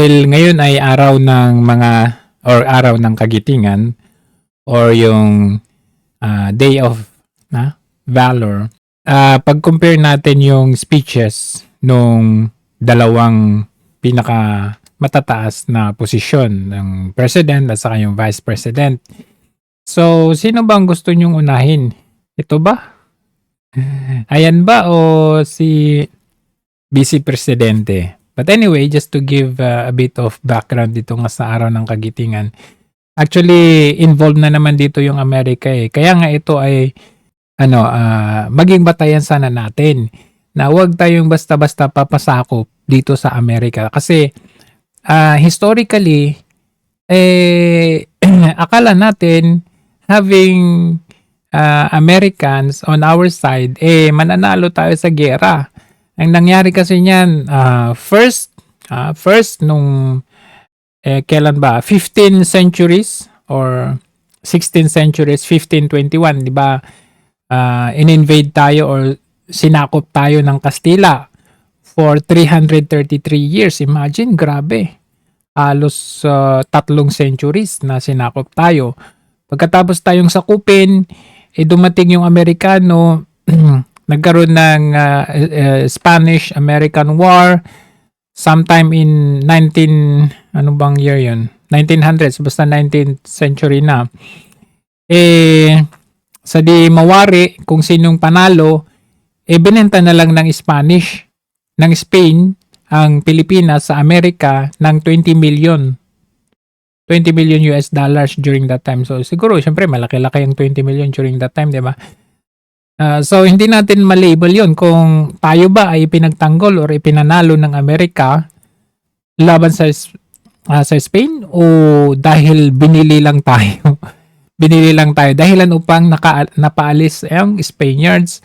Dahil ngayon ay araw ng mga or araw ng kagitingan or yung Day of Valor. Pag-compare natin yung speeches nung dalawang pinaka matataas na posisyon ng president at saka yung vice president. So, sino bang gusto nyong unahin? Ito ba? Ayan ba o si Vice Presidente? But anyway, just to give a bit of background dito nga sa araw ng kagitingan. Actually, involved na naman dito yung Amerika eh. Kaya nga ito ay maging batayan sana natin na huwag tayong basta-basta papasakop dito sa Amerika. Kasi historically, akala natin having Americans on our side, mananalo tayo sa gera. Ang nangyari kasi niyan, first nung kailan ba? 15 centuries or 16 centuries, 1521, di ba? In-invade tayo or sinakop tayo ng Kastila for 333 years. Imagine, grabe. Halos 3 centuries na sinakop tayo. Pagkatapos tayong sakupin, dumating yung Amerikano, nagkaroon ng Spanish-American War sometime in 1900s, basta 19th century na. Sa di mawari kung sinong panalo, binenta na lang ng Spain ang Pilipinas sa Amerika ng 20 million US dollars during that time. So siguro syempre malaki-laki yung 20 million during that time, 'di ba? So hindi natin ma-label 'yon kung tayo ba ay pinagtanggol or ipinanalo ng Amerika laban sa Spain o dahil binili lang tayo. Binili lang tayo dahilan upang napaalis ang Spaniards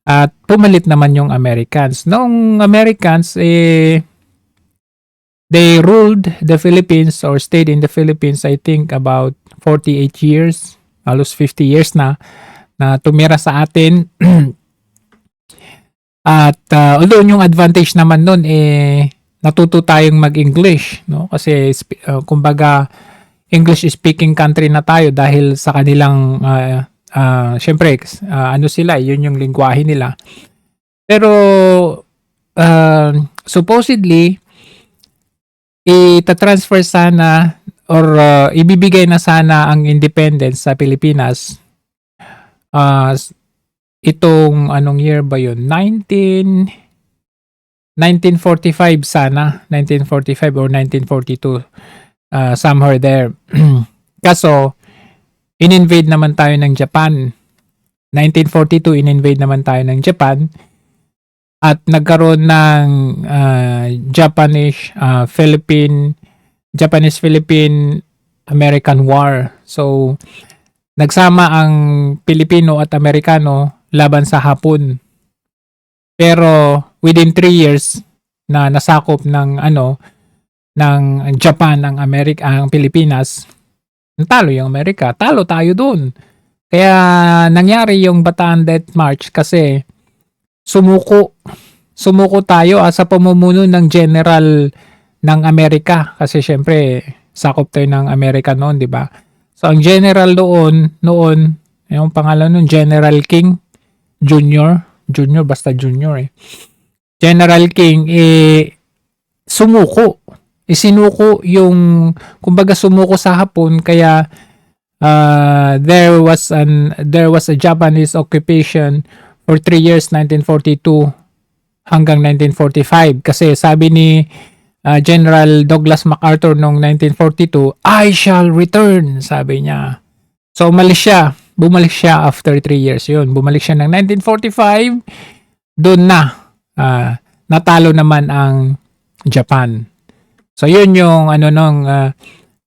at pumalit naman yung Americans. Noong Americans they ruled the Philippines or stayed in the Philippines I think about 48 years, halos 50 years na tumira sa atin. At although yung advantage naman nun natuto tayong mag-English, no? Kasi kumbaga English speaking country na tayo dahil sa kanilang syempre sila, yun yung lengguwahe nila. Pero supposedly ita-transfer sana or ibibigay na sana ang independence sa Pilipinas itong anong year ba yun? 1945 sana. 1945 or 1942. Somewhere there. Kaso, in-invade naman tayo ng Japan. 1942, in-invade naman tayo ng Japan. At nagkaroon ng Japanese-Philippine-American War. So, nagsama ang Pilipino at Amerikano laban sa Hapon. Pero within 3 years na nasakop ng Japan ang Pilipinas, natalo yung Amerika. Talo tayo doon. Kaya nangyari yung Bataan Death March kasi sumuko tayo sa pamumuno ng general ng Amerika kasi syempre sakop tayo ng Amerika noon, di ba? So, ang general noon, yung pangalan nun, General King Jr. Basta Junior eh. General King, sumuko. Isinuko yung, kumbaga sumuko sa Hapon, kaya there was a Japanese occupation for 3 years, 1942 hanggang 1945. Kasi sabi ni General Douglas MacArthur noong 1942, I shall return, sabi niya. So bumalik siya after 3 years yun. Bumalik siya ng 1945, doon na natalo naman ang Japan. So yun yung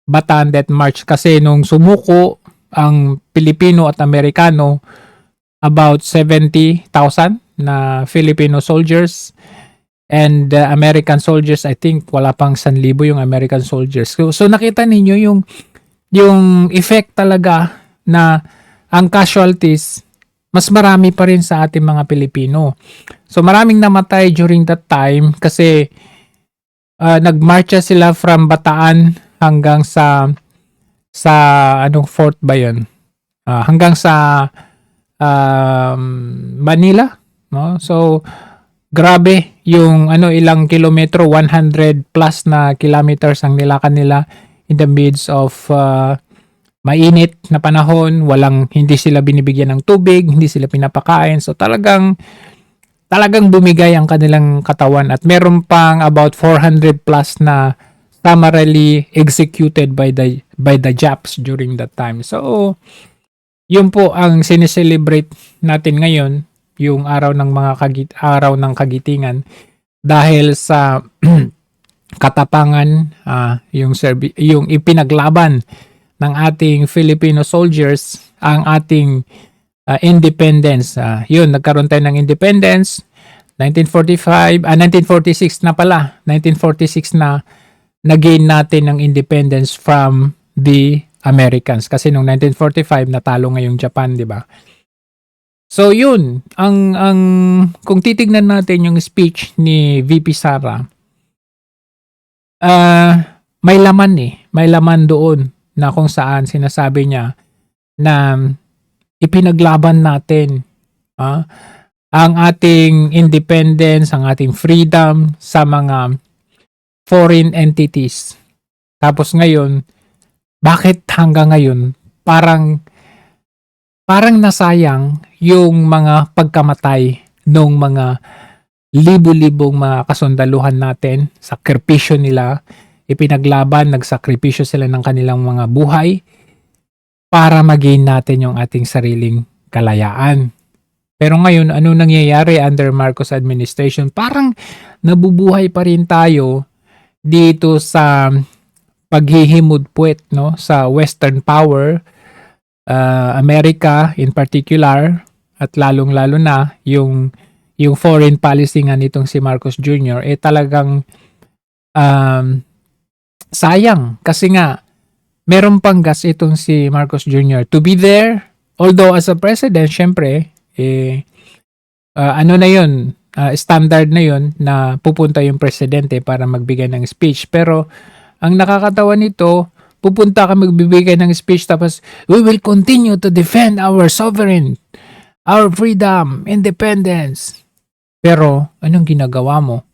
Bataan Death March kasi nung sumuko ang Pilipino at Amerikano, about 70,000 na Filipino soldiers. And American soldiers, I think wala pang 1,000 yung American soldiers. So nakita ninyo yung effect talaga na ang casualties mas marami pa rin sa ating mga Pilipino. So maraming namatay during that time kasi nagmarcha sila from Bataan hanggang sa anong fort ba 'yon? Hanggang sa Manila, no? So grabe yung ilang kilometro, 100 plus na kilometers ang nilakad nila in the midst of mainit na panahon, hindi sila binibigyan ng tubig, hindi sila pinapakain. So talagang bumigay ang kanilang katawan, at meron pang about 400 plus na summarily executed by the Japs during that time. So yun po ang sineselebrate natin ngayon, yung araw ng kagitingan, dahil sa katapangan, yung ipinaglaban ng ating Filipino soldiers ang ating independence. Yun, nagkaroon tayo ng independence 1946 na pala. 1946 na nag-gain natin ng independence from the Americans, kasi noong 1945 natalo ngayong Japan, di ba? So yun, ang kung titignan natin yung speech ni VP Sara, may laman doon na kung saan sinasabi niya na ipinaglaban natin ang ating independence, ang ating freedom sa mga foreign entities. Tapos ngayon, bakit hanggang ngayon parang nasayang yung mga pagkamatay ng mga libo-libong mga kasundaluhan natin, sakripisyo nila, ipinaglaban, nagsakripisyo sila ng kanilang mga buhay para magain natin yung ating sariling kalayaan. Pero ngayon, ano nangyayari under Marcos administration? Parang nabubuhay pa rin tayo dito sa paghihimod-puwet, no, sa Western power, America in particular, at lalong-lalo na yung foreign policy nga nitong si Marcos Jr. talagang sayang, kasi nga meron pang gas itong si Marcos Jr. to be there, although as a president, syempre na yun, standard na yun na pupunta yung presidente para magbigay ng speech. Pero ang nakakatawa nito, pupunta ka magbibigay ng speech tapos, we will continue to defend our sovereign, our freedom, independence. Pero anong ginagawa mo?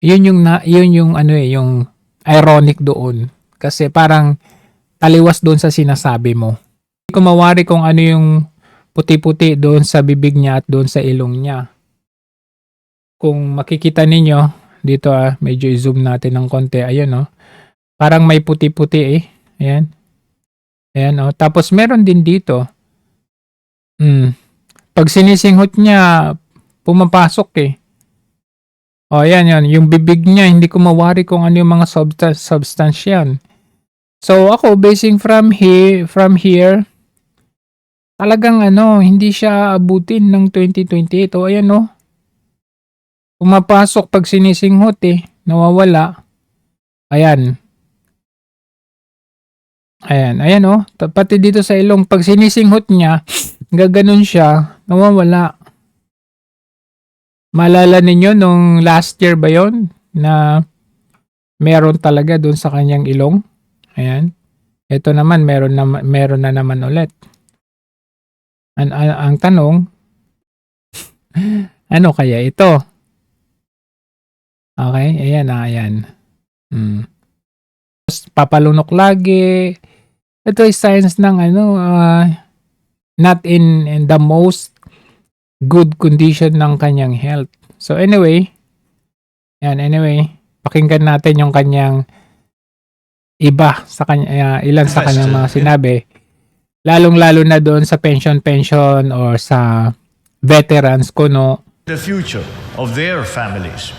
Yun yung ironic doon, kasi parang taliwas doon sa sinasabi mo. Hindi ko mawari kung ano yung puti-puti doon sa bibig niya at doon sa ilong niya. Kung makikita ninyo dito, medyo i-zoom natin ng konti. Ayun, parang may puti-puti Ayan. Ayan, tapos meron din dito. Pag sinisinghot niya, pumapasok ayan yan. Yung bibig niya, hindi ko mawari kung ano yung mga substance yan. So ako, basing from here, talagang hindi siya abutin ng 2028. Ayan pumapasok pag sinisinghot nawawala. Ayan. Ayan pati dito sa ilong, pag sinisinghot niya, gaganon siya, nawawala. Maalala ninyo nung last year ba yon na meron talaga doon sa kanyang ilong? Ayan. Ito naman, meron na naman ulit. Ang tanong, ano kaya ito? Okay, ayan. Papalunok lagi. Ito ay signs ng not in the most good condition ng kanyang health. So anyway, pakinggan natin yung kanyang iba sa ilan sa kanyang mga sinabi. Lalong-lalo na doon sa pension or sa veterans the future of their families.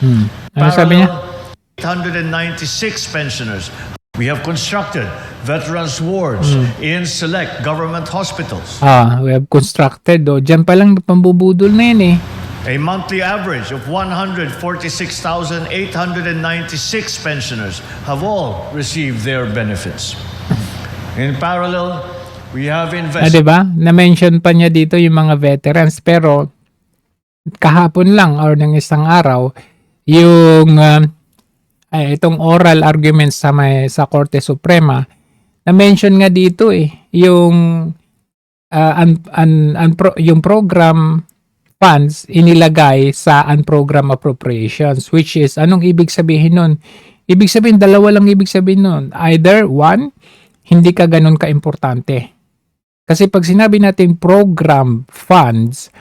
Ano sabi niya? 896 pensioners. We have constructed veterans wards in select government hospitals. We have constructed. Diyan pa lang pambubudol na yan A monthly average of 146,896 pensioners have all received their benefits. In parallel, we have invested... Diba? Na-mention pa niya dito yung mga veterans, pero kahapon lang or ng isang araw, yung itong oral arguments sa Korte Suprema, na-mention nga dito yung yung program funds inilagay sa unprogram appropriations, which is, anong ibig sabihin nun? Ibig sabihin, dalawa lang ibig sabihin nun. Either one, hindi ka ganun ka-importante. Kasi pag sinabi natin program funds,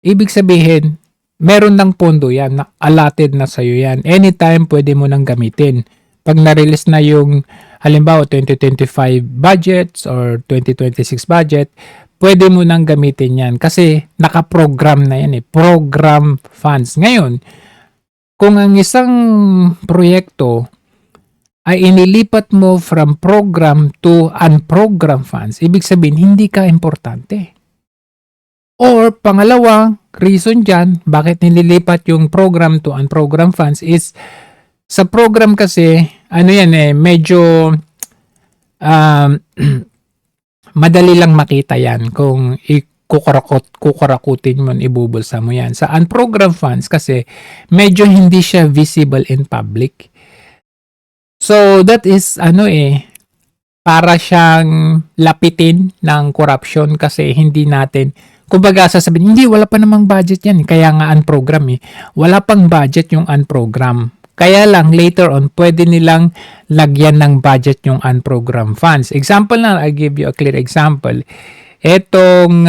ibig sabihin, meron ng pondo yan, na allotted na sa'yo yan. Anytime, pwede mo nang gamitin. Pag na-release na yung, halimbawa, 2025 budgets or 2026 budget, pwede mo nang gamitin yan. Kasi nakaprogram na yan program funds. Ngayon, kung ang isang proyekto ay inilipat mo from program to unprogram funds, ibig sabihin, hindi ka importante. Or pangalawang reason dyan, bakit nililipat yung program to unprogram funds is sa program kasi, medyo madali lang makita yan kung kukurakutin mo, ibubulsa mo yan. Sa unprogram funds kasi, medyo hindi siya visible in public. So that is, para siyang lapitin ng corruption kasi hindi natin, kumbaga sasabihin, hindi, wala pa namang budget yan. Kaya nga unprogram Wala pang budget yung unprogram. Kaya lang, later on, pwede nilang lagyan ng budget yung unprogram funds. Example na, I'll give you a clear example. Etong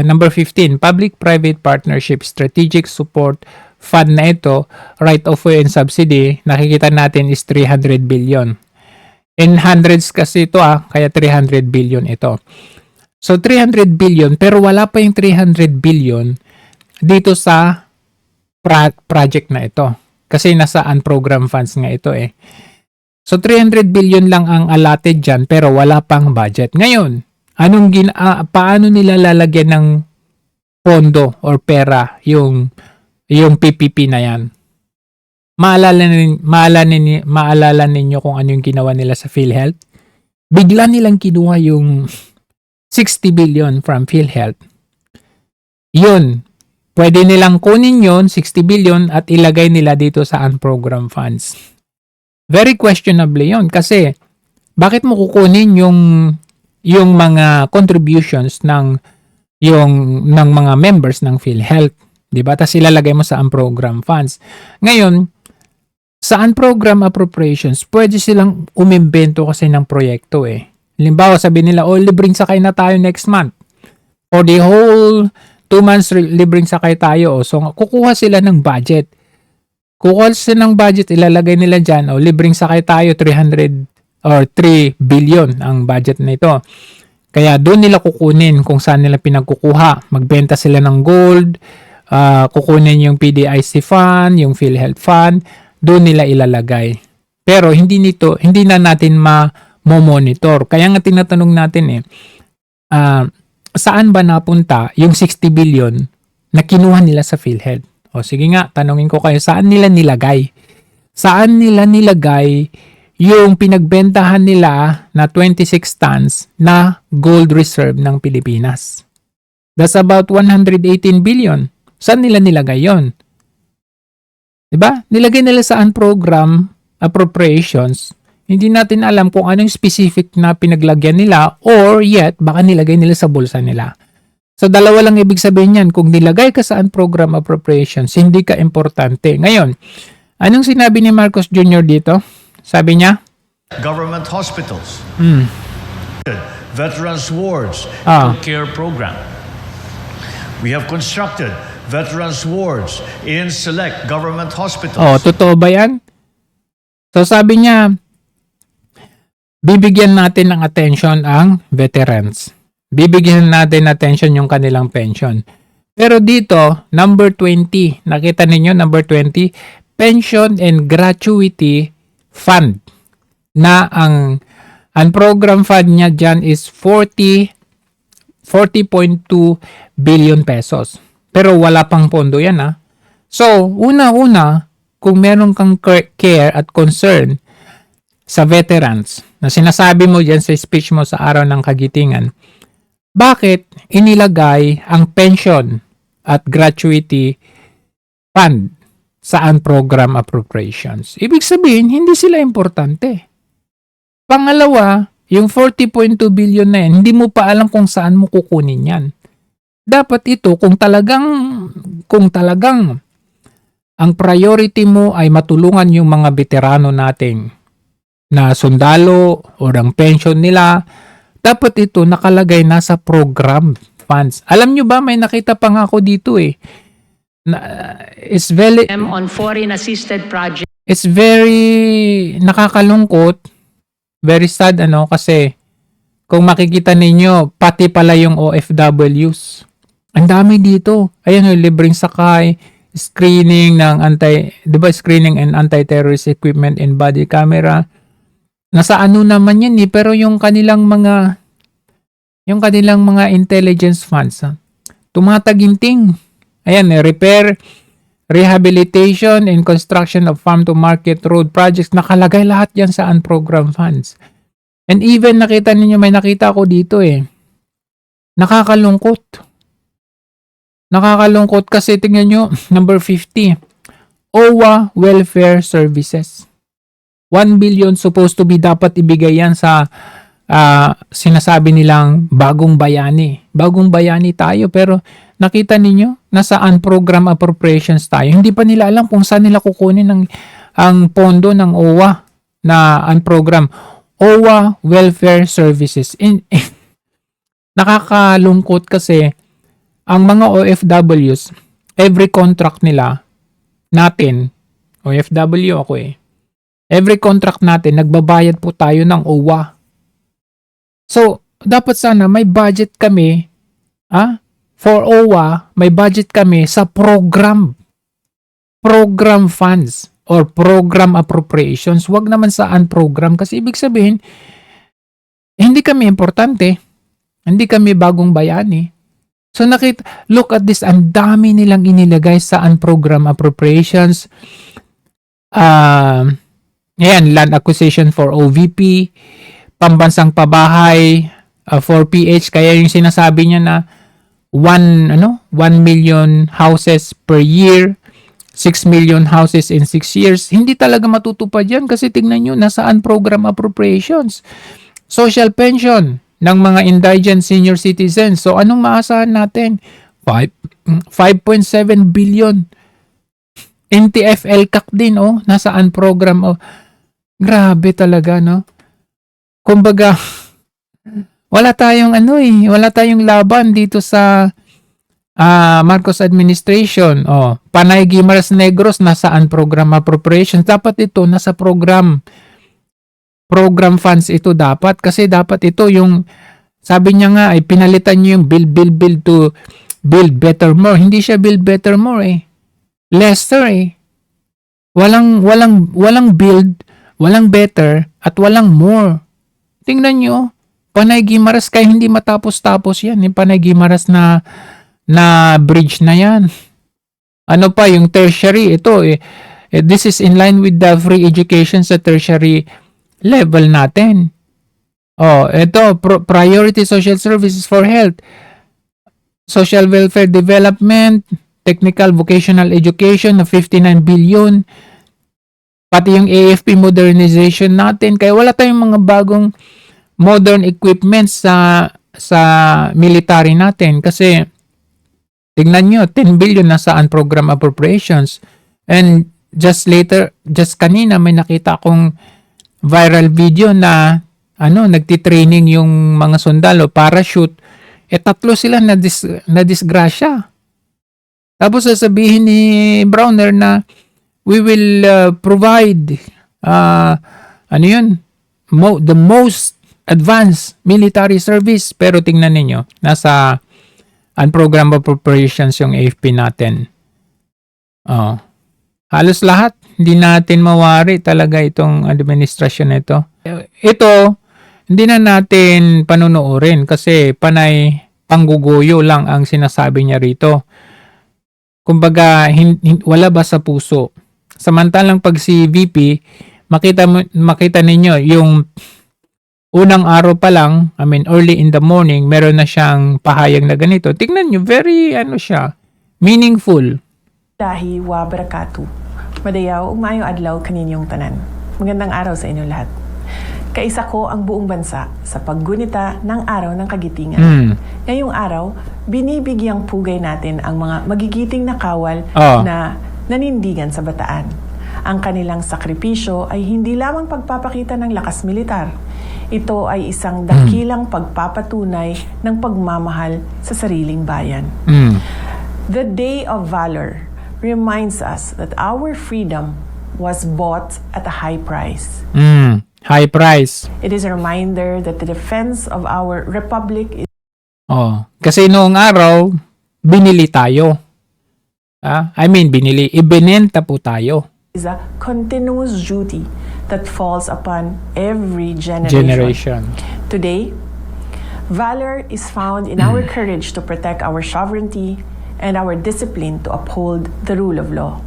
number 15, Public-Private Partnership Strategic Support Fund na ito, right of way and subsidy, nakikita natin is 300 billion. In hundreds kasi ito kaya 300 billion ito. So 300 billion pero wala pa yung 300 billion dito sa project na ito. Kasi nasa unprogram funds nga ito So 300 billion lang ang allotted dyan pero wala pang budget. Ngayon, paano nila lalagyan ng pondo or pera yung PPP na yan? Maalala ninyo kung ano yung ginawa nila sa PhilHealth? Bigla nilang kinuha yung 60 billion from PhilHealth. Yun. Pwede nilang kunin yun, 60 billion, at ilagay nila dito sa unprogram funds. Very questionable yun. Kasi, bakit mo kukunin yung mga contributions ng mga members ng PhilHealth? Diba? Tapos ilalagay mo sa unprogram funds. Ngayon, sa unprogram appropriations, pwede silang umimbento kasi ng proyekto Halimbawa, sabi nila, libreng sakay na tayo next month. For the whole 2 months, libreng sakay tayo. So, kukuha sila ng budget. Kukuha sila ng budget, ilalagay nila dyan, libreng sakay tayo, 300 or 3 billion ang budget na ito. Kaya doon nila kukunin kung saan nila pinagkukuha. Magbenta sila ng gold, kukunin yung PDIC fund, yung PhilHealth fund, doon nila ilalagay. Pero hindi na natin monitor. Kaya nga tinatanong natin saan ba napunta yung 60 billion na kinuha nila sa PhilHealth? O sige nga, tanungin ko kayo, saan nila nilagay? Saan nila nilagay yung pinagbentahan nila na 26 tons na gold reserve ng Pilipinas? That's about 118 billion. Saan nila nilagay yon? Diba? Nilagay nila sa unprogram appropriations. Hindi natin alam kung anong specific na pinaglagyan nila or yet baka nilagay nila sa bulsa nila. So dalawa lang ibig sabihin yan. Kung nilagay ka sa unprogram appropriations, hindi ka importante. Ngayon, anong sinabi ni Marcos Jr. dito? Sabi niya? Government hospitals. Veterans wards. Care program. We have constructed veterans wards in select government hospitals. Totoo ba yan? So sabi niya, bibigyan natin ng attention ang veterans. Bibigyan natin attention yung kanilang pension. Pero dito, number 20, nakita ninyo, number 20, pension and gratuity fund. Na ang program fund niya dyan is 40.2 billion pesos. Pero wala pang pondo yan So, una-una, kung meron kang care at concern sa veterans na sinasabi mo dyan sa speech mo sa araw ng Kagitingan, bakit inilagay ang pension at gratuity fund sa unprogram appropriations. Ibig sabihin, hindi sila importante. Pangalawa, yung 40.2 billion na yan, hindi mo pa alam kung saan mo kukunin yan. Dapat ito, kung talagang ang priority mo ay matulungan yung mga veterano nating na sundalo o ang pension nila, dapat ito nakalagay na sa program funds. Alam nyo ba, may nakita pa nga ako dito it's very nakakalungkot, very sad kasi kung makikita ninyo, pati pala yung OFWs. Ang dami dito. Ayan, libreng sakay, screening ng screening and anti-terrorist equipment and body camera. Nasa naman yan pero yung kanilang mga intelligence funds, tumataginting. Ayan, repair, rehabilitation, and construction of farm-to-market road projects. Nakalagay lahat yan sa unprogrammed funds. And even nakita ninyo, may nakita ko dito Nakakalungkot. Nakakalungkot kasi tingnan nyo, number 50, OWA Welfare Services. 1 billion supposed to be dapat ibigay yan sa sinasabi nilang bagong bayani. Bagong bayani tayo pero nakita ninyo, nasa unprogram appropriations tayo. Hindi pa nila alam kung saan nila kukunin ang pondo ng OWA na unprogram. OWA Welfare Services. Nakakalungkot kasi ang mga OFWs, every contract nila natin, OFW ako every contract natin, nagbabayad po tayo ng OWA. So, dapat sana may budget kami, for OWA, may budget kami sa program funds or program appropriations. Wag naman sa unprogram kasi ibig sabihin, hindi kami importante. Hindi kami bagong bayani. So look at this, ang dami nilang inilagay sa unprogram appropriations. Ayan, land acquisition for OVP, pambansang pabahay for PH, kaya yung sinasabi niya na 1 million houses per year, 6 million houses in 6 years. Hindi talaga matutupad yan kasi tingnan nyo, nasa unprogram appropriations. Social pension ng mga indigent senior citizens. So, anong maasahan natin? 5.7 billion. NTFL CAC din, nasa unprogram. Grabe talaga, no? Kumbaga, wala tayong wala tayong laban dito sa Marcos administration. Panay Guimaras Negros nasa unprogram appropriations. Dapat ito nasa program funds ito dapat kasi dapat ito yung sabi niya nga ay pinalitan niyo yung build to build better more. Hindi siya build better more lesser walang build, walang better at walang more. Tingnan niyo, Panay Guimaras kaya hindi matapos-tapos yan. Yung Panay Guimaras na bridge na yan. Ano pa yung tertiary ito this is in line with the free education sa tertiary level natin. Ito, priority social services for health, social welfare development, technical vocational education na 59 billion, pati yung AFP modernization natin. Kaya wala tayong mga bagong modern equipment sa military natin kasi tingnan nyo, 10 billion na sa unprogram appropriations. And just kanina may nakita akong viral video na nagtitraining yung mga sundalo, parachute, 3 sila na disgrasya. Tapos sasabihin ni Browner na we will provide the most advanced military service. Pero tingnan ninyo, nasa unprogrammed appropriations yung AFP natin. Halos lahat, hindi natin mawari talaga itong administrasyon nito. Ito, hindi na natin panunuorin kasi panay pangguguyo lang ang sinasabi niya rito. Kumbaga, wala ba sa puso? Samantalang pag si VP, makita ninyo yung unang araw pa lang, early in the morning, meron na siyang pahayag na ganito. Tingnan nyo, very, meaningful. Dahi wa barakatuh. Madayaw, ug maayong adlaw kaninyong tanan. Magandang araw sa inyo lahat. Kaisa ko ang buong bansa sa paggunita ng Araw ng Kagitingan. Ngayong araw, binibigyang pugay natin ang mga magigiting na kawal na nanindigan sa bataan. Ang kanilang sakripisyo ay hindi lamang pagpapakita ng lakas militar. Ito ay isang dakilang pagpapatunay ng pagmamahal sa sariling bayan. The Day of Valor reminds us that our freedom was bought at a high price. High price. It is a reminder that the defense of our republic Kasi noong araw, binili tayo. Ibinenta po tayo. is a continuous duty that falls upon every generation. Today, valor is found in our courage to protect our sovereignty and our discipline to uphold the rule of law.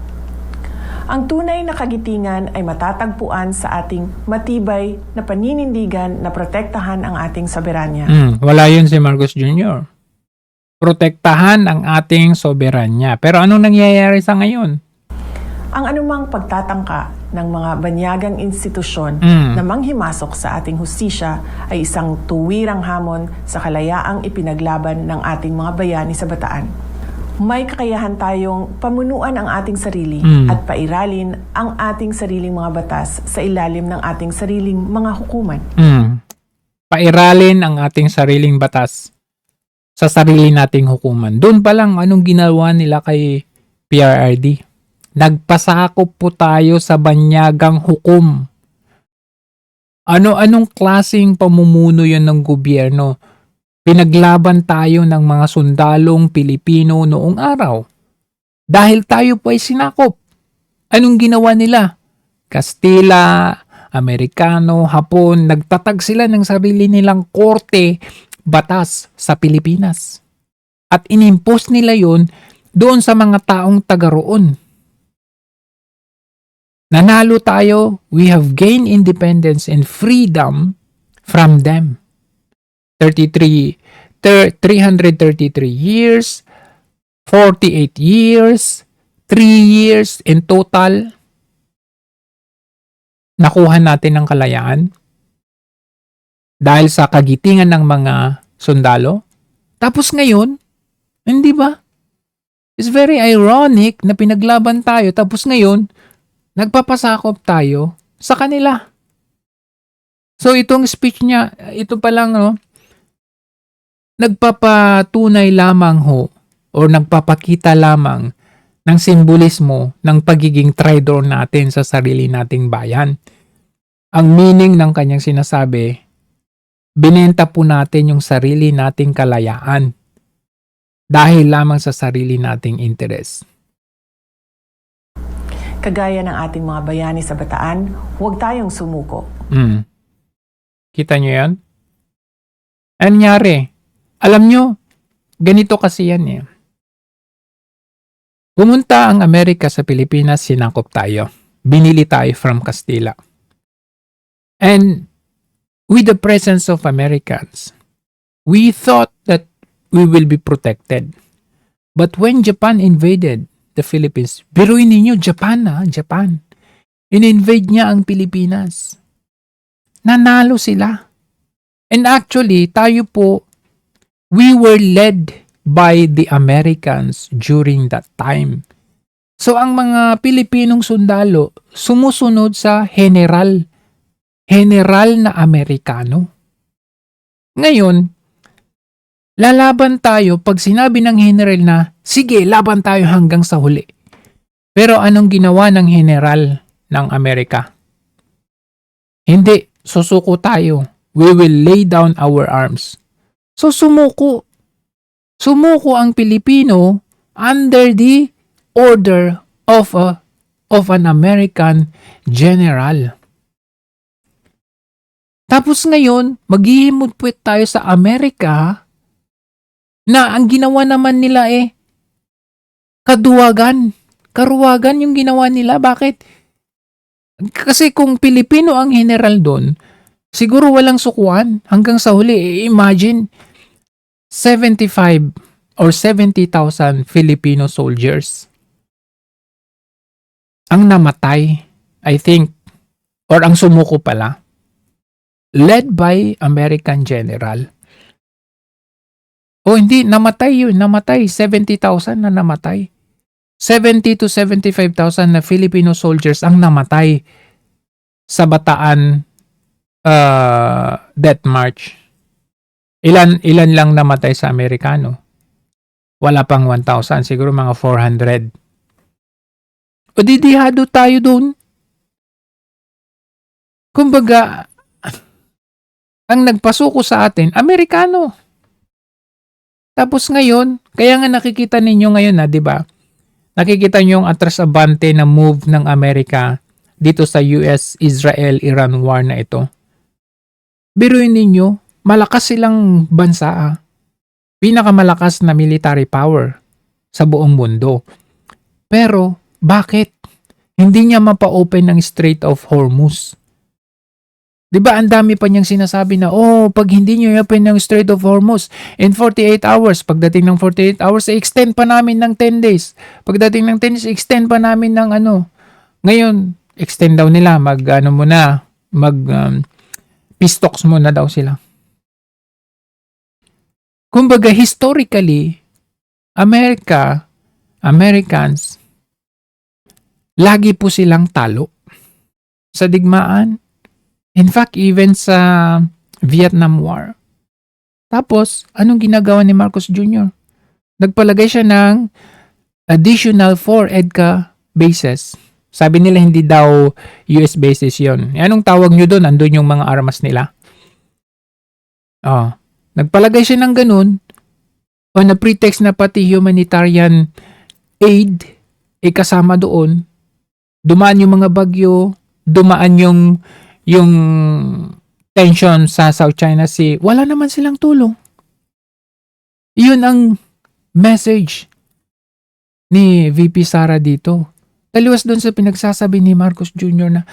Ang tunay na kagitingan ay matatagpuan sa ating matibay na paninindigan na protektahan ang ating soberanya. Wala yun si Marcos Jr. Protektahan ang ating soberanya. Pero anong nangyayari sa ngayon? Ang anumang pagtatangka ng mga banyagang institusyon na manghimasok sa ating hustisya ay isang tuwirang hamon sa kalayaang ipinaglaban ng ating mga bayani sa bataan. May kakayahan tayong pamunuan ang ating sarili at pairalin ang ating sariling mga batas sa ilalim ng ating sariling mga hukuman. Pairalin ang ating sariling batas sa sarili nating hukuman. Doon pa lang anong ginawa nila kay PRRD. Nagpasakop po tayo sa banyagang hukom. Ano-anong klaseng pamumuno yun ng gobyerno? Pinaglaban tayo ng mga sundalong Pilipino noong araw. Dahil tayo po ay sinakop. Anong ginawa nila? Kastila, Amerikano, Hapon, nagtatag sila ng sarili nilang korte, batas sa Pilipinas. At inimpose nila yon doon sa mga taong taga roon. Nanalo tayo, we have gained independence and freedom from them. 333 years, 48 years, 3 years in total. Nakuha natin ng kalayaan dahil sa kagitingan ng mga sundalo. Tapos ngayon, hindi ba? It's very ironic na pinaglaban tayo tapos ngayon, nagpapasakop tayo sa kanila. So itong speech niya, ito pa lang nagpapatunay lamang o nagpapakita lamang ng simbolismo ng pagiging traidor natin sa sarili nating bayan. Ang meaning ng kanyang sinasabi, binenta po natin yung sarili nating kalayaan dahil lamang sa sarili nating interes. Kagaya ng ating mga bayani sa bataan, huwag tayong sumuko. Kita nyo yan? Ano nangyari? Alam nyo, ganito kasi yan eh. Pumunta ang Amerika sa Pilipinas, sinakop tayo. Binili tayo from Castilla. And with the presence of Americans, we thought that we will be protected. But when Japan invaded the Philippines, biruin ninyo, Japan. In-invade niya ang Pilipinas. Nanalo sila. And actually, tayo po, we were led by the Americans during that time. So ang mga Pilipinong sundalo sumusunod sa general na Amerikano. Ngayon, lalaban tayo pag sinabi ng general na, sige, laban tayo hanggang sa huli. Pero anong ginawa ng general ng Amerika? Hindi, susuko tayo. We will lay down our arms. So sumuko. Sumuko ang Pilipino under the order of an American general. Tapos ngayon, maghihimutpwet tayo sa Amerika na ang ginawa naman nila karuwagan yung ginawa nila. Bakit? Kasi kung Pilipino ang general doon, siguro walang sukuan hanggang sa huli. Imagine, 75 or 70,000 Filipino soldiers. ang namatay, I think, or ang sumuko pala, led by American general. O hindi, namatay yun. Namatay. 70,000 na namatay. 70 to 75,000 na Filipino soldiers ang namatay sa Bataan Death March. Ilan lang namatay sa Amerikano? Wala pang 1,000. Siguro mga 400. O didihado tayo doon. Kumbaga, ang nagpasuko sa atin, Amerikano. Tapos ngayon, kaya nga nakikita ninyo ngayon na, di ba? Nakikita niyo yung atras abante na move ng Amerika dito sa US-Israel-Iran war na ito. Biruin ninyo, malakas silang bansa. Pinakamalakas na military power sa buong mundo. Pero, bakit? Hindi niya mapa-open ang Strait of Hormuz. Diba, ang dami pa niyang sinasabi na, pag hindi niyo i-open ng Strait of Hormuz, in 48 hours, pagdating ng 48 hours, extend pa namin ng 10 days. Pagdating ng 10 days, extend pa namin ng Ngayon, extend daw nila, peace talks muna daw sila. Kumbaga, historically, Americans, lagi po silang talo sa digmaan. In fact, even sa Vietnam War. Tapos, anong ginagawa ni Marcos Jr.? Nagpalagay siya ng additional 4 EDCA bases. Sabi nila hindi daw US bases yon. Anong tawag nyo doon? Andun yung mga armas nila. Nagpalagay siya ng ganun on a pretext na pati humanitarian aid kasama doon. Dumaan yung mga bagyo, dumaan yung tension sa South China Sea, wala naman silang tulong. Iyon ang message ni VP Sara dito. Taliwas doon sa pinagsasabi ni Marcos Jr. na,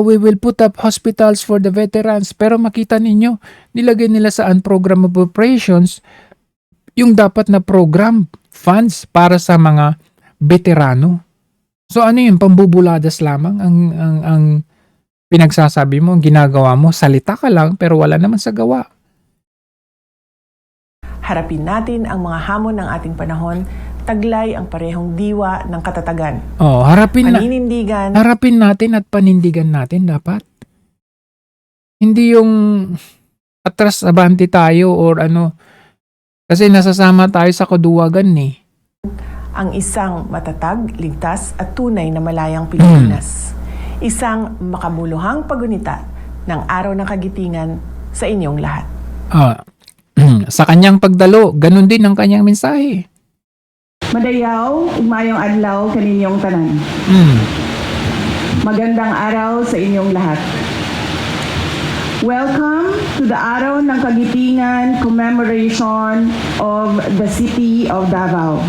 we will put up hospitals for the veterans. Pero makita ninyo, nilagay nila sa unprogram appropriations yung dapat na program funds para sa mga veterano. So ano yun, pambubuladas lamang ang pinagsasabi mo, ginagawa mo, salita ka lang pero wala naman sa gawa. Harapin natin ang mga hamon ng ating panahon, taglay ang parehong diwa ng katatagan. Harapin natin at panindigan natin dapat. Hindi yung atras abante tayo or kasi nasasama tayo sa kaduwagan Ang isang matatag, ligtas at tunay na malayang Pilipinas. Isang makabuluhang pagunita ng araw ng kagitingan sa inyong lahat. Sa kanyang pagdalo, ganun din ang kanyang mensahe. Madayaw, ugmayong adlaw kaninyong tanan. Magandang araw sa inyong lahat. Welcome to the Araw ng Kagitingan commemoration of the city of Davao.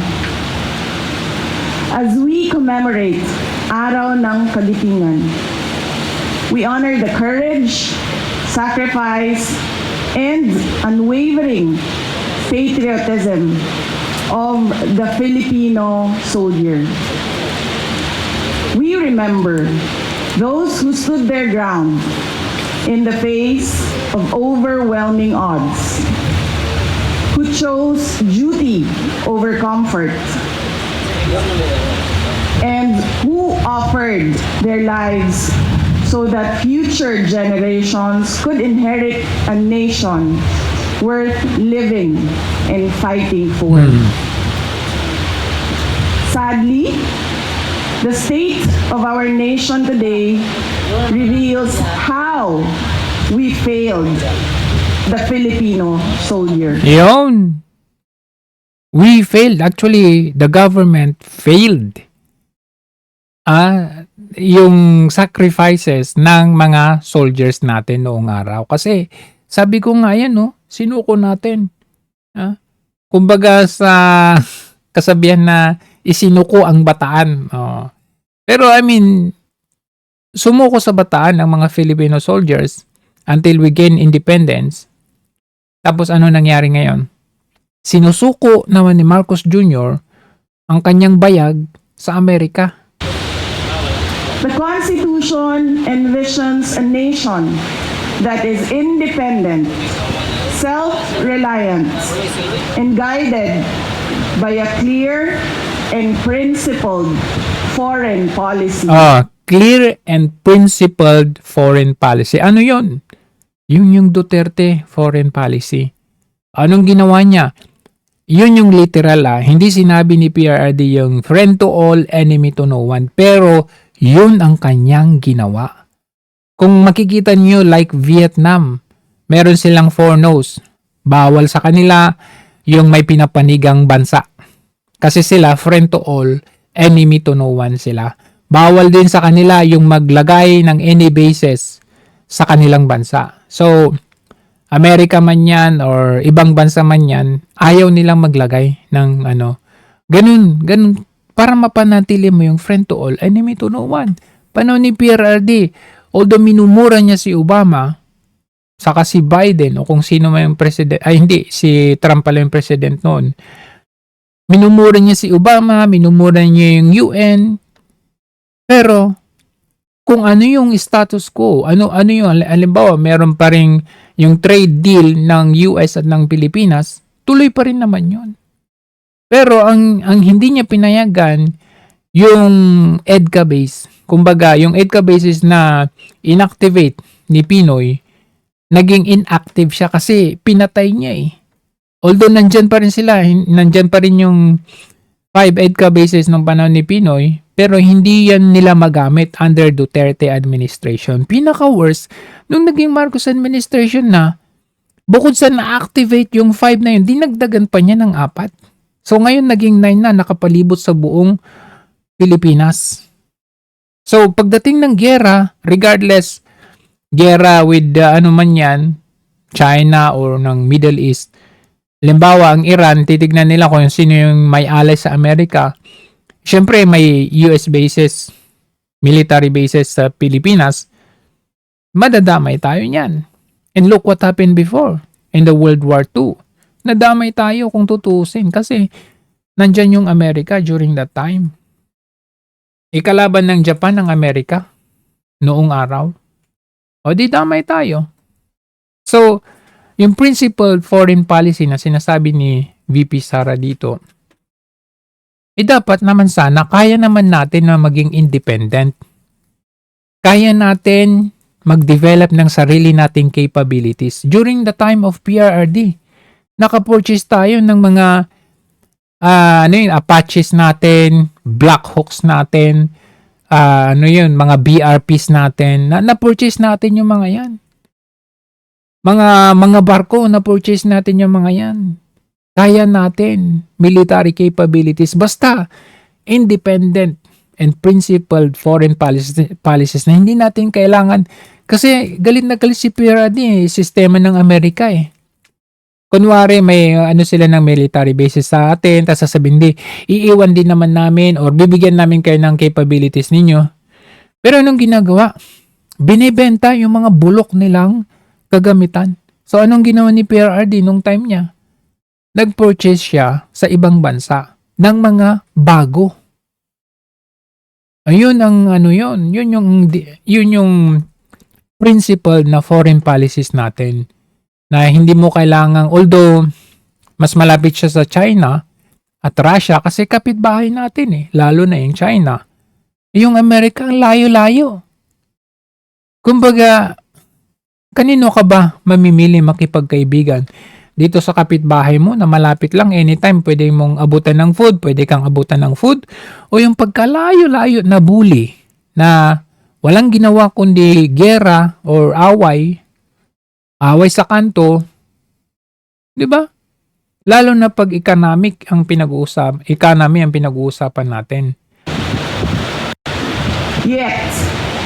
As we commemorate Araw ng Kagitingan, we honor the courage, sacrifice, and unwavering patriotism of the Filipino soldier. We remember those who stood their ground in the face of overwhelming odds, who chose duty over comfort, and who offered their lives so that future generations could inherit a nation worth living and fighting for. Sadly, the state of our nation today reveals how we failed the Filipino soldier. Yun. We failed. Actually, the government failed. Yung sacrifices ng mga soldiers natin noong araw. Kasi, sabi ko nga yan, sinuko natin. Kumbaga sa kasabihan na isinuko ang Bataan. Pero sumuko sa Bataan ang mga Filipino soldiers until we gain independence. Tapos ano nangyari ngayon? Sinusuko naman ni Marcos Jr. ang kanyang bayag sa Amerika. The Constitution envisions a nation that is independent, self-reliant, and guided by a clear and principled foreign policy. Clear and principled foreign policy. Ano yon? Yung Duterte foreign policy. Anong ginawa niya? Yun yung literal Hindi sinabi ni PRRD yung friend to all, enemy to no one. Pero yun ang kanyang ginawa. Kung makikita niyo like Vietnam, meron silang 4 no's. Bawal sa kanila yung may pinapanigang bansa. Kasi sila friend to all, enemy to no one sila. Bawal din sa kanila yung maglagay ng any bases sa kanilang bansa. So, Amerika man yan or ibang bansa man yan, ayaw nilang maglagay ng ganun, para mapanatili mo yung friend to all, enemy to no one. Panahon ni PRRD, although minumura niya si Obama, saka si Biden o kung sino man yung president, si Trump pala yung president noon. Minumura niya si Obama, minumura niya yung UN, pero kung ano yung status quo, ano yung halimbawa, meron pa ring yung trade deal ng US at ng Pilipinas, tuloy pa rin naman yun. Pero ang hindi niya pinayagan yung EDCA base. Kumbaga, yung EDCA bases na inactivate ni Pinoy, naging inactive siya kasi pinatay niya Although nandyan pa rin sila, nandyan pa rin yung 5 EDCA bases ng panahon ni Pinoy, pero hindi yan nila magamit under Duterte administration. Pinaka-worst, nung naging Marcos administration na, bukod sa na-activate yung 5 na yun, dinagdagan pa niya ng 4. So ngayon naging 9 na, nakapalibot sa buong Pilipinas. So pagdating ng gera, regardless, gera with man yan, China or ng Middle East, halimbawa ang Iran, titignan nila kung sino yung may alay sa Amerika. Siyempre, may US bases, military bases sa Pilipinas. Madadamay tayo niyan. And look what happened before in the World War II. Nadamay tayo kung tutuusin kasi nandyan yung Amerika during that time. Ikalaban ng Japan ng Amerika noong araw. O di damay tayo. So, yung principled foreign policy na sinasabi ni VP Sara dito, dapat naman sana kaya naman natin na maging independent. Kaya natin mag-develop ng sarili nating capabilities. During the time of PRRD, naka-purchase tayo ng mga Apaches natin, Black Hawks natin, mga BRPs natin. Na-purchase natin yung mga yan. Mga barko, na-purchase natin yung mga yan. Kaya natin military capabilities basta independent and principled foreign policies na hindi natin kailangan kasi galit na galit si PRRD sistema ng Amerika Kunwari may sila ng military bases sa atin, tapos sasabihin iiwan din naman namin or bibigyan namin kayo ng capabilities ninyo. Pero anong ginagawa? Binibenta yung mga bulok nilang kagamitan. So anong ginawa ni PRRD nung time niya? Nag-purchase siya sa ibang bansa ng mga bago. Ayun ang yun yung principle na foreign policies natin na hindi mo kailangang, although mas malapit siya sa China at Russia kasi kapitbahay natin lalo na yung China. Yung Amerika ang layo-layo. Kumbaga, kanino ka ba mamimili makipagkaibigan? Dito sa kapitbahay mo na malapit lang, anytime pwede mong abutan ng food, pwede kang abutan ng food, o yung pagkalayo-layo na bully na walang ginawa kundi gera or away sa kanto, di ba? Lalo na pag economy ang pinag-uusapan natin. Yet,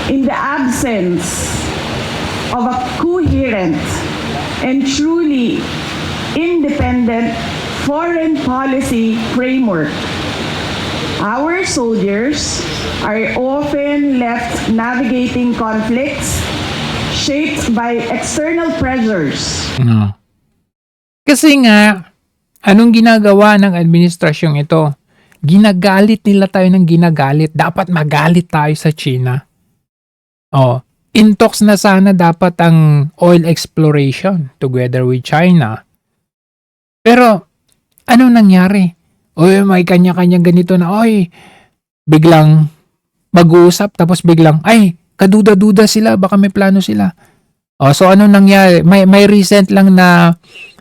in the absence of a coherent and truly independent foreign policy framework, our soldiers are often left navigating conflicts shaped by external pressures. Kasi nga, anong ginagawa ng administrasyong ito? Ginagalit nila tayo ng ginagalit. Dapat magalit tayo sa China. Oh, in talks na sana dapat ang oil exploration together with China. Pero ano nangyari? Oy, may kanya-kanya ganito na, oy, biglang mag-uusap tapos biglang, ay, kaduda-duda sila, baka may plano sila. Oh, so ano nangyari? May recent lang na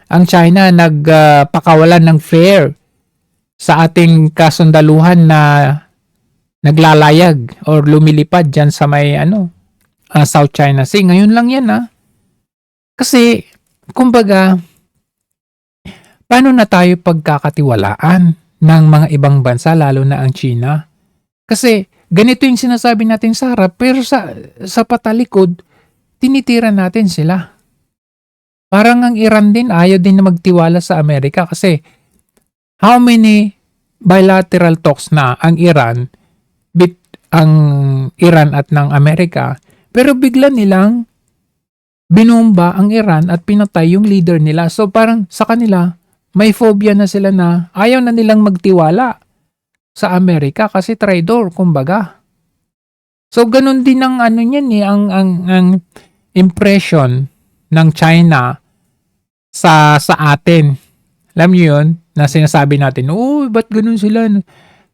ang China nagpakawalan ng fare sa ating kasundaluhan na naglalayag or lumilipad dyan sa may South China Sea. Ngayon lang yan Kasi, kumbaga, paano na tayo pagkakatiwalaan ng mga ibang bansa, lalo na ang China? Kasi, ganito yung sinasabi natin sa harap, pero sa patalikod, tinitira natin sila. Parang ang Iran din, ayaw din na magtiwala sa Amerika kasi how many bilateral talks na ang Iran at ng Amerika, pero bigla nilang binomba ang Iran at pinatay yung leader nila. So parang sa kanila, may phobia na sila na ayaw na nilang magtiwala sa Amerika kasi traitor, kumbaga. So ganun din ang niyan ang impression ng China sa atin. Alam niyo yun, na sinasabi natin, oh, ba't ganun sila?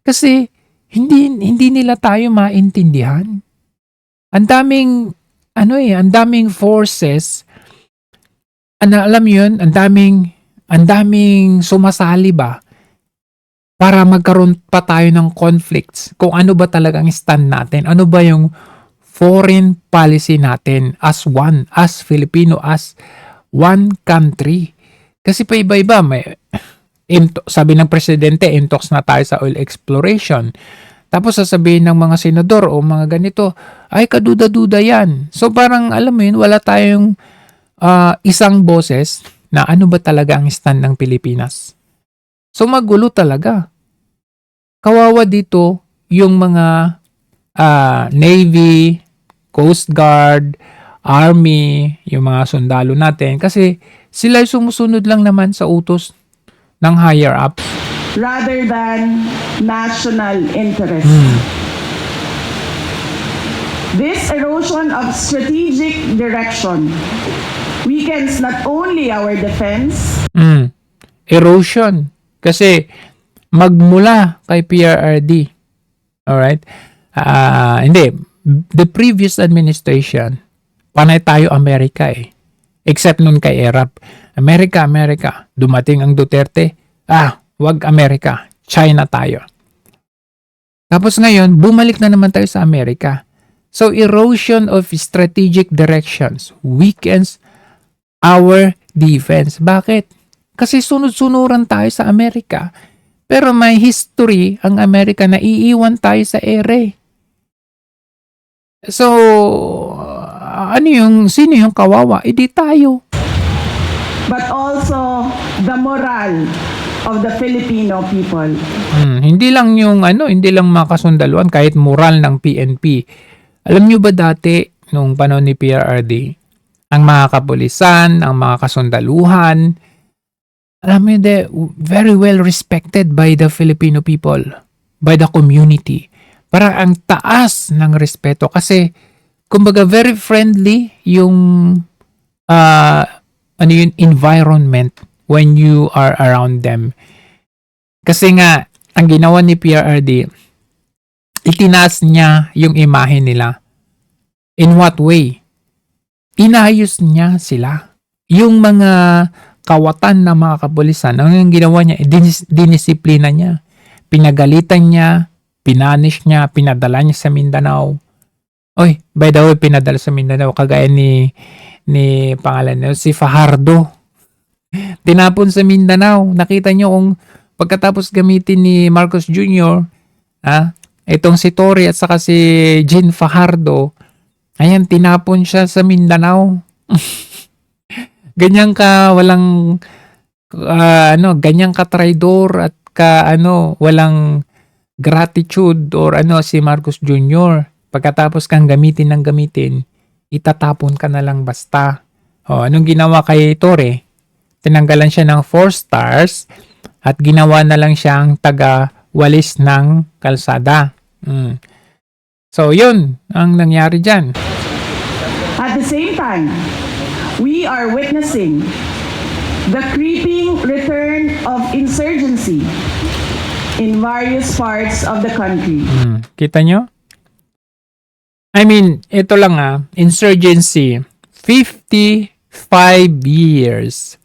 Kasi hindi nila tayo maintindihan. Ang daming forces, alam niyo yun, ang daming sumasali ba para magkaroon pa tayo ng conflicts kung ano ba talagang stand natin, ano ba yung foreign policy natin as Filipino, as one country. Kasi pa iba-iba, sabi ng presidente, in-talks na tayo sa oil exploration. Tapos sasabihin ng mga senador o mga ganito, ay kaduda-duda yan. So parang alam mo yun, wala tayong isang boses na ano ba talaga ang stand ng Pilipinas. So magulo talaga. Kawawa dito yung mga Navy, Coast Guard, Army, yung mga sundalo natin. Kasi sila sumusunod lang naman sa utos ng higher up. Rather than national interest. This erosion of strategic direction weakens not only our defense. Erosion. Kasi magmula kay PRRD. Alright? Hindi. The previous administration, panay tayo Amerika Except nun kay Erap. Amerika. Dumating ang Duterte. Wag Amerika. China tayo. Tapos ngayon, bumalik na naman tayo sa Amerika. So, erosion of strategic directions weakens our defense. Bakit? Kasi sunod-sunuran tayo sa Amerika. Pero may history ang Amerika na iiwan tayo sa ere. So, sino yung kawawa? Di tayo. But also the moral of the Filipino people. Hindi lang mga kasundaluhan, kahit moral ng PNP. Alam nyo ba dati, nung panahon ni PRRD, ang mga kapulisan, ang mga kasundaluhan, alam mo yun, very well respected by the Filipino people, by the community. Para ang taas ng respeto kasi kumbaga very friendly yung environment when you are around them. Kasi nga ang ginawa ni PRRD, itinaas niya yung imahe nila. In what way? Inayos niya sila. Yung mga kawatan ng mga kapulisan, ang ginawa niya, dinisiplina niya. Pinagalitan niya, pinanish niya, pinadala niya sa Mindanao. Oy, by the way, pinadala sa Mindanao, kagaya ni pangalan niya, si Fajardo. Tinapon sa Mindanao. Nakita niyo kung pagkatapos gamitin ni Marcos Jr., itong si Tory at saka si Jean Fajardo, ayan, tinapon siya sa Mindanao. Ganyan ka walang ganyan ka traidor at walang gratitude or si Marcos Jr. Pagkatapos kang gamitin, itatapon ka na lang basta. Anong ginawa kay Torre? Tinanggalan siya ng 4 stars at ginawa na lang siyang taga-walis ng kalsada. So, yun ang nangyari dyan. meantime, we are witnessing the creeping return of insurgency in various parts of the country. Kita nyo? I mean, ito lang insurgency. 55 years.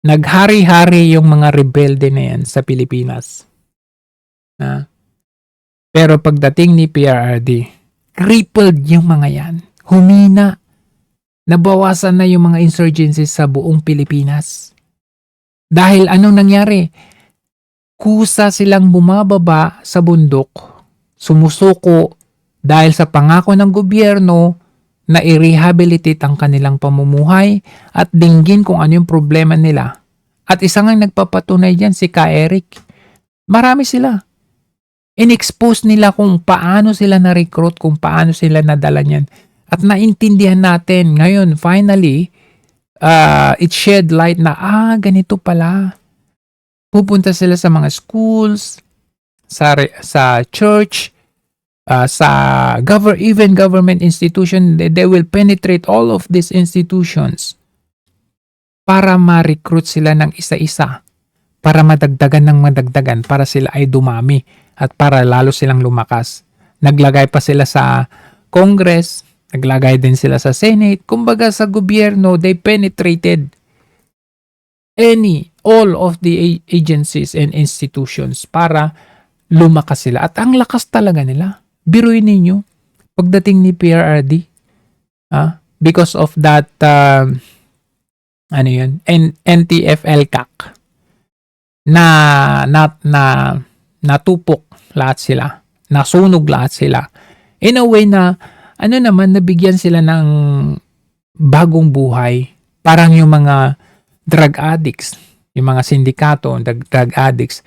Naghari-hari yung mga rebelde na yan sa Pilipinas. Pero pagdating ni PRRD, crippled yung mga yan. Humina. Nabawasan na yung mga insurgencies sa buong Pilipinas. Dahil anong nangyari? Kusa silang bumababa sa bundok, sumusuko dahil sa pangako ng gobyerno na i-rehabilitate ang kanilang pamumuhay at dinggin kung ano yung problema nila. At isang ang nagpapatunay dyan, si Ka Eric. Marami sila. In-expose nila kung paano sila na-recruit, kung paano sila nadala niyan. At naintindihan natin ngayon, finally, it shed light na, ganito pala. Pupunta sila sa mga schools, sa church, sa even government institution. They will penetrate all of these institutions para ma-recruit sila ng isa-isa, para madagdagan, para sila ay dumami at para lalo silang lumakas. Naglagay pa sila sa Congress, naglagay din sila sa Senate. Kumbaga sa gobyerno, they penetrated all of the agencies and institutions para lumakas sila. At ang lakas talaga nila. Biruin ninyo, pagdating ni PRRD, because of that, NTF-ELCAC, natupok lahat sila, nasunog lahat sila. In a way na, nabigyan sila ng bagong buhay. Parang yung mga drug addicts, yung mga sindikato, drug addicts,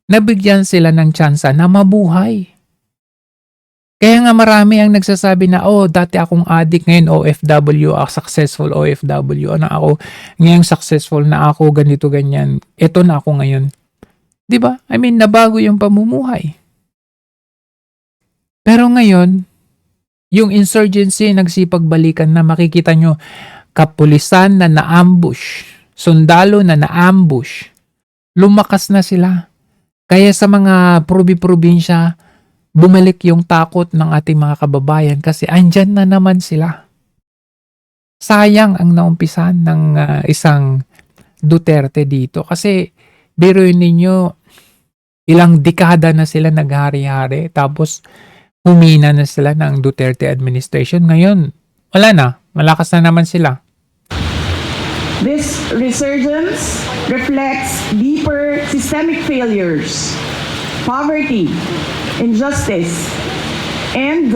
nabigyan sila ng tsansa na mabuhay. Kaya nga marami ang nagsasabi na, dati akong addict, ngayon OFW, successful OFW. Ngayon successful na ako, ganito, ganyan. Ito na ako ngayon. Diba? I mean, nabago yung pamumuhay. Pero ngayon, yung insurgency, nagsipagbalikan na makikita nyo, kapulisan na na-ambush, sundalo na na-ambush, lumakas na sila. Kaya sa mga probinsya, bumalik yung takot ng ating mga kababayan kasi andyan na naman sila. Sayang ang naumpisan ng isang Duterte dito kasi biruin ninyo, ilang dekada na sila naghari-hari tapos humina na sila ng Duterte administration. Ngayon, wala na. Malakas na naman sila. This resurgence reflects deeper systemic failures, poverty, injustice, and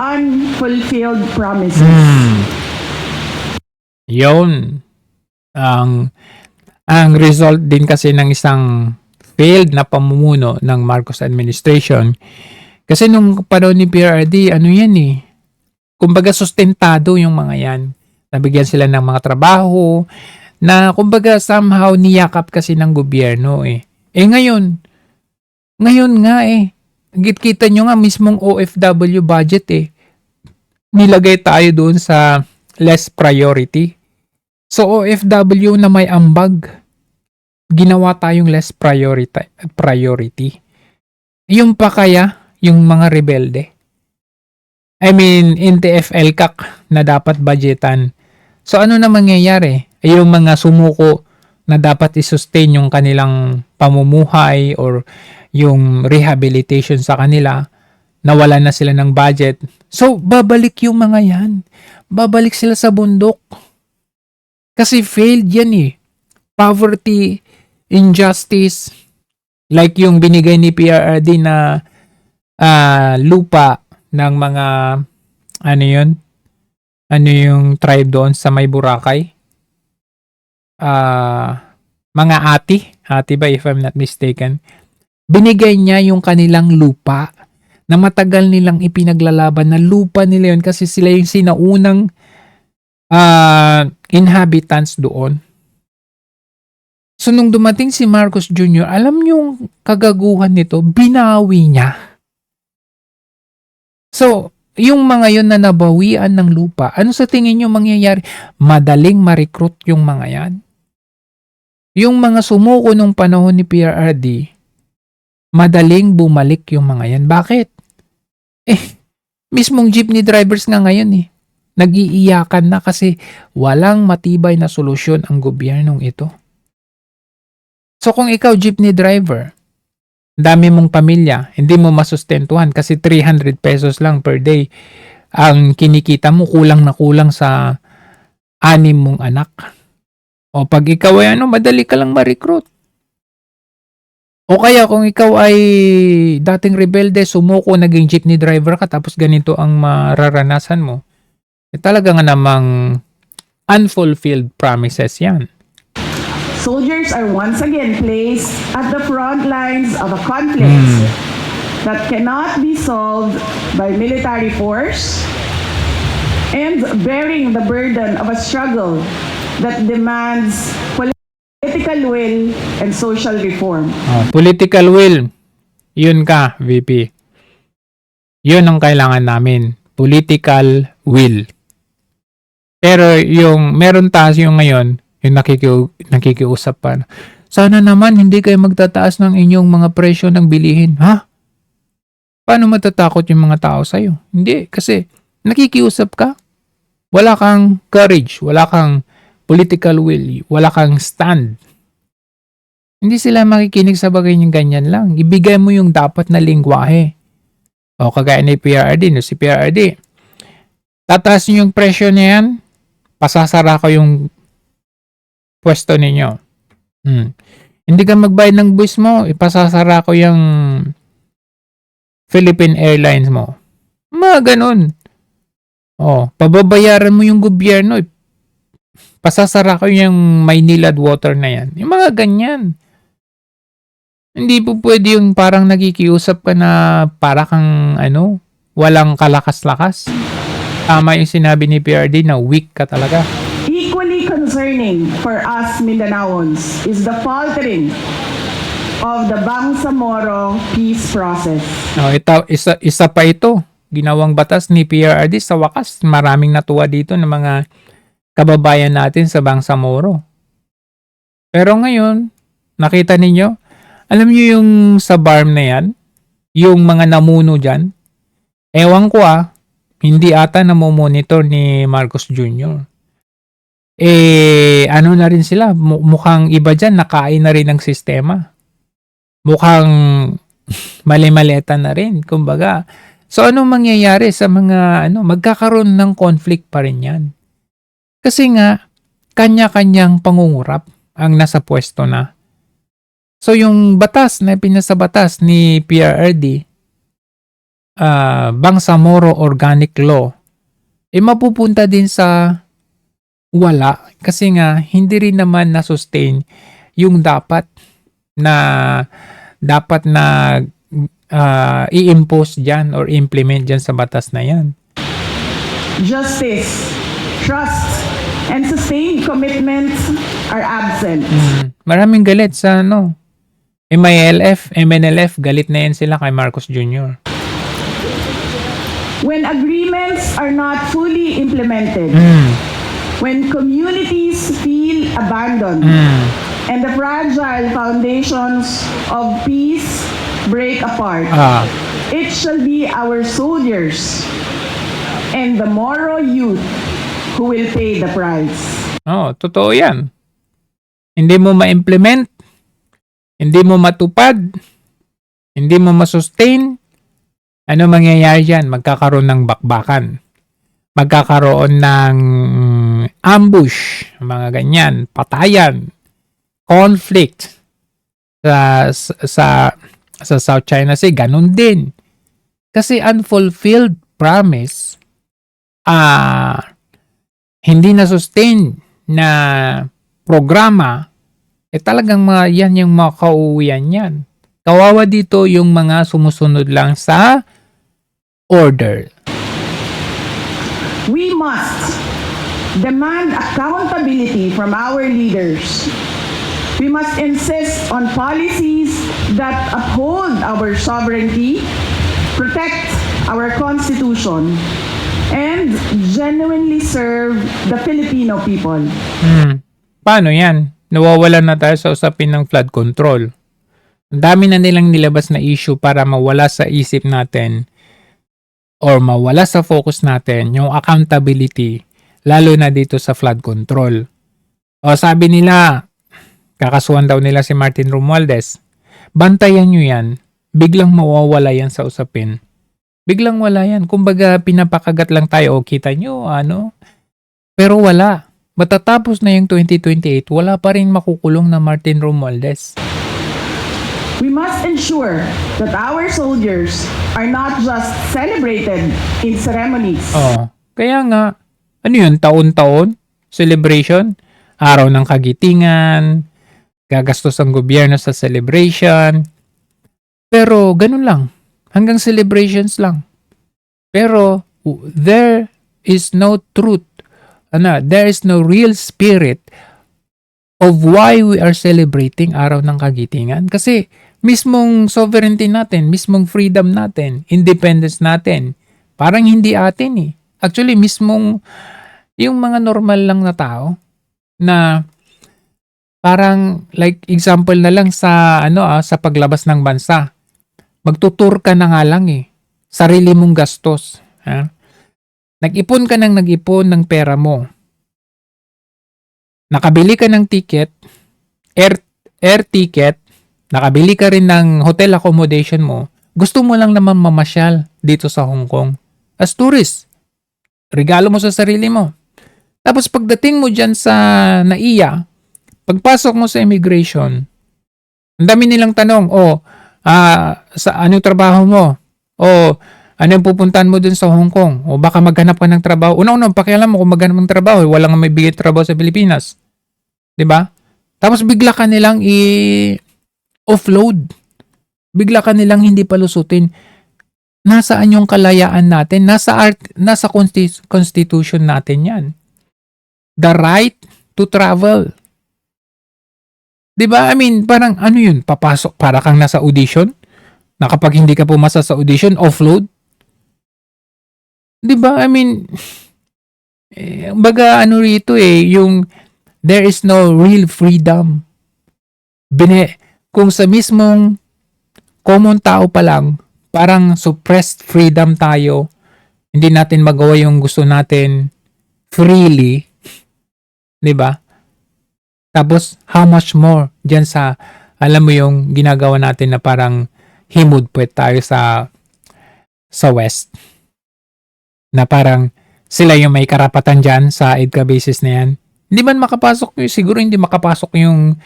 unfulfilled promises. Yun. Ang result din kasi ng isang failed na pamumuno ng Marcos administration. Kasi nung panahon ni PRRD, kumbaga sustentado yung mga yan. Nabigyan sila ng mga trabaho na kumbaga somehow niyakap kasi ng gobyerno ngayon nga kita nyo nga mismong OFW budget nilagay tayo doon sa less priority. So OFW na may ambag, ginawa tayong less priority. Yung pa kaya, yung mga rebelde. I mean, NTF-ELCAC na dapat budgetan. So ano na mangyayari? Yung mga sumuko na dapat i-sustain yung kanilang pamumuhay or yung rehabilitation sa kanila, nawala na sila ng budget. So, babalik yung mga yan. Babalik sila sa bundok. Kasi failed yan Poverty, injustice, like yung binigay ni PRRD na lupa ng mga, yung tribe doon sa may Boracay? Mga ati ba if I'm not mistaken? Binigay niya yung kanilang lupa na matagal nilang ipinaglalaban na lupa nila yun kasi sila yung sinaunang inhabitants doon. So nung dumating si Marcos Jr., alam yung kagaguhan nito, binawi niya. So yung mga yun na nabawian ng lupa, ano sa tingin nyo mangyayari? Madaling ma-recruit yung mga yan. Yung mga sumuko nung panahon ni PRRD, madaling bumalik yung mga yan. Bakit? Mismong jeepney drivers nga ngayon nag-iiyakan na kasi walang matibay na solusyon ang gobyernong ito. So kung ikaw jeepney driver, dami mong pamilya, hindi mo masustentuhan kasi 300 pesos lang per day ang kinikita mo, kulang na kulang sa 6 mong anak. O pag ikaw ay madali ka lang ma-recruit. O kaya kung ikaw ay dating rebelde, sumuko, naging jeepney driver ka, tapos ganito ang mararanasan mo, talaga nga namang unfulfilled promises yan. Soldiers are once again placed at the front lines of a conflict that cannot be solved by military force and bearing the burden of a struggle that demands political will and social reform. Political will, yun ka, VP. Yun ang kailangan namin. Political will. Pero yung meron tayo ngayon, yung nakikiusap pa. Sana naman hindi kayo magtataas ng inyong mga presyo ng bilihin. Ha? Paano matatakot yung mga tao sa'yo? Hindi, kasi nakikiusap ka. Wala kang courage, wala kang political will, wala kang stand. Hindi sila makikinig sa bagay yung ganyan lang. Ibigay mo yung dapat na lingwahe. O kagaya ni PRRD, si PRRD. Tataas niyo yung presyo niya yan, pasasara ko yung pwesto ninyo. Hindi ka magbayad ng buwis mo, ipasasara ko yung Philippine Airlines mo. Mga ganun. Pababayaran mo yung gobyerno, pasasara ko yung Maynilad water na yan. Yung mga ganyan. Hindi po pwede yung parang nakikiusap ka na para kang walang kalakas-lakas. Tama yung sinabi ni PRD na weak ka talaga. Equally concerning for us Mindanaons is the faltering of the Bangsamoro peace process. Isa pa ito. Ginawang batas ni PRRD sa wakas. Maraming natuwa dito ng mga kababayan natin sa Bangsamoro. Pero ngayon, nakita ninyo, alam niyo yung sa BARM na yan, yung mga namuno dyan, ewan ko hindi ata namomonitor ni Marcos Jr. Na rin sila, mukhang iba dyan, nakain na rin ng sistema. Mukhang mali-maleta na rin, kumbaga. So, anong mangyayari sa mga, magkakaroon ng conflict pa rin yan. Kasi nga, kanya-kanyang pangungurap ang nasa pwesto na. So, yung batas na pinasabatas ni PRRD, Bangsamoro Organic Law, mapupunta din sa wala. Kasi nga, hindi rin naman na-sustain yung dapat na i-impose dyan or implement dyan sa batas na yan. Justice, trust, and sustained commitments are absent. Maraming galit sa MILF, MNLF, galit na yan sila kay Marcos Jr. When agreements are not fully implemented, when communities feel abandoned, and the fragile foundations of peace break apart, it shall be our soldiers and the Moro youth who will pay the price. Totoo yan. Hindi mo ma-implement, hindi mo matupad, hindi mo masustain, ano mangyayari dyan? Magkakaroon ng bakbakan. Magkakaroon ng ambush, mga ganyan, patayan, conflict sa South China Sea, ganun din. Kasi unfulfilled promise, hindi na sustain na programa, talagang yan yung makauwian yan. Kawawa dito yung mga sumusunod lang sa order. We must demand accountability from our leaders. We must insist on policies that uphold our sovereignty, protect our Constitution, and genuinely serve the Filipino people. Paano yan? Nawawalan na tayo sa usapin ng flood control. Ang dami na nilang nilabas na issue para mawala sa isip natin or mawala sa focus natin yung accountability, lalo na dito sa flood control. O sabi nila, kakasuhan daw nila si Martin Romualdez. Bantayan nyo yan. Biglang mawawala yan sa usapin. Biglang wala yan. Kumbaga, pinapakagat lang tayo. O, kita nyo, ano? Pero wala. Matatapos na yung 2028, wala pa rin makukulong na Martin Romualdez. We must ensure that our soldiers are not just celebrated in ceremonies. Oh, kaya nga, ano yun, taon-taon? Celebration? Araw ng Kagitingan? Gagastos ang gobyerno sa celebration? Pero, ganun lang. Hanggang celebrations lang. Pero, there is no truth. There is no real spirit of why we are celebrating Araw ng Kagitingan. Kasi, mismong sovereignty natin, mismong freedom natin, independence natin, parang hindi atin eh. Actually, mismong yung mga normal lang na tao na parang like example na lang sa sa paglabas ng bansa. Magtutur ka na nga lang eh. Sarili mong gastos. Ha? Nag-ipon ka ng pera mo. Nakabili ka ng ticket, air ticket, nakabili ka rin ng hotel accommodation mo, gusto mo lang naman mamasyal dito sa Hong Kong. As tourist, regalo mo sa sarili mo. Tapos pagdating mo dyan sa NAIA, pagpasok mo sa immigration, ang dami nilang tanong, sa anong trabaho mo? Ano yung pupuntahan mo dun sa Hong Kong? O baka maghanap ka ng trabaho. Una-una, pakialam mo kung maghanap ng trabaho. Walang may bigay trabaho sa Pilipinas. 'Di ba? Tapos bigla ka nilang offload. Bigla ka nilang hindi palusutin. Nasaan yung kalayaan natin? Nasa constitution natin yan. The right to travel. 'Di ba? I mean, parang ano yun? Papasok para kang nasa audition? Na kapag hindi ka pumasa sa audition, offload? 'Di ba? I mean, baga ano rito yung there is no real freedom. Kung sa mismong common tao pa lang, parang suppressed freedom tayo, hindi natin magawa yung gusto natin freely, 'di ba? Tapos how much more diyan sa alam mo yung ginagawa natin na parang himudpwet tayo sa West. Na parang sila yung may karapatan dyan sa EDCA basis na yan. Hindi man makapasok siguro hindi makapasok yung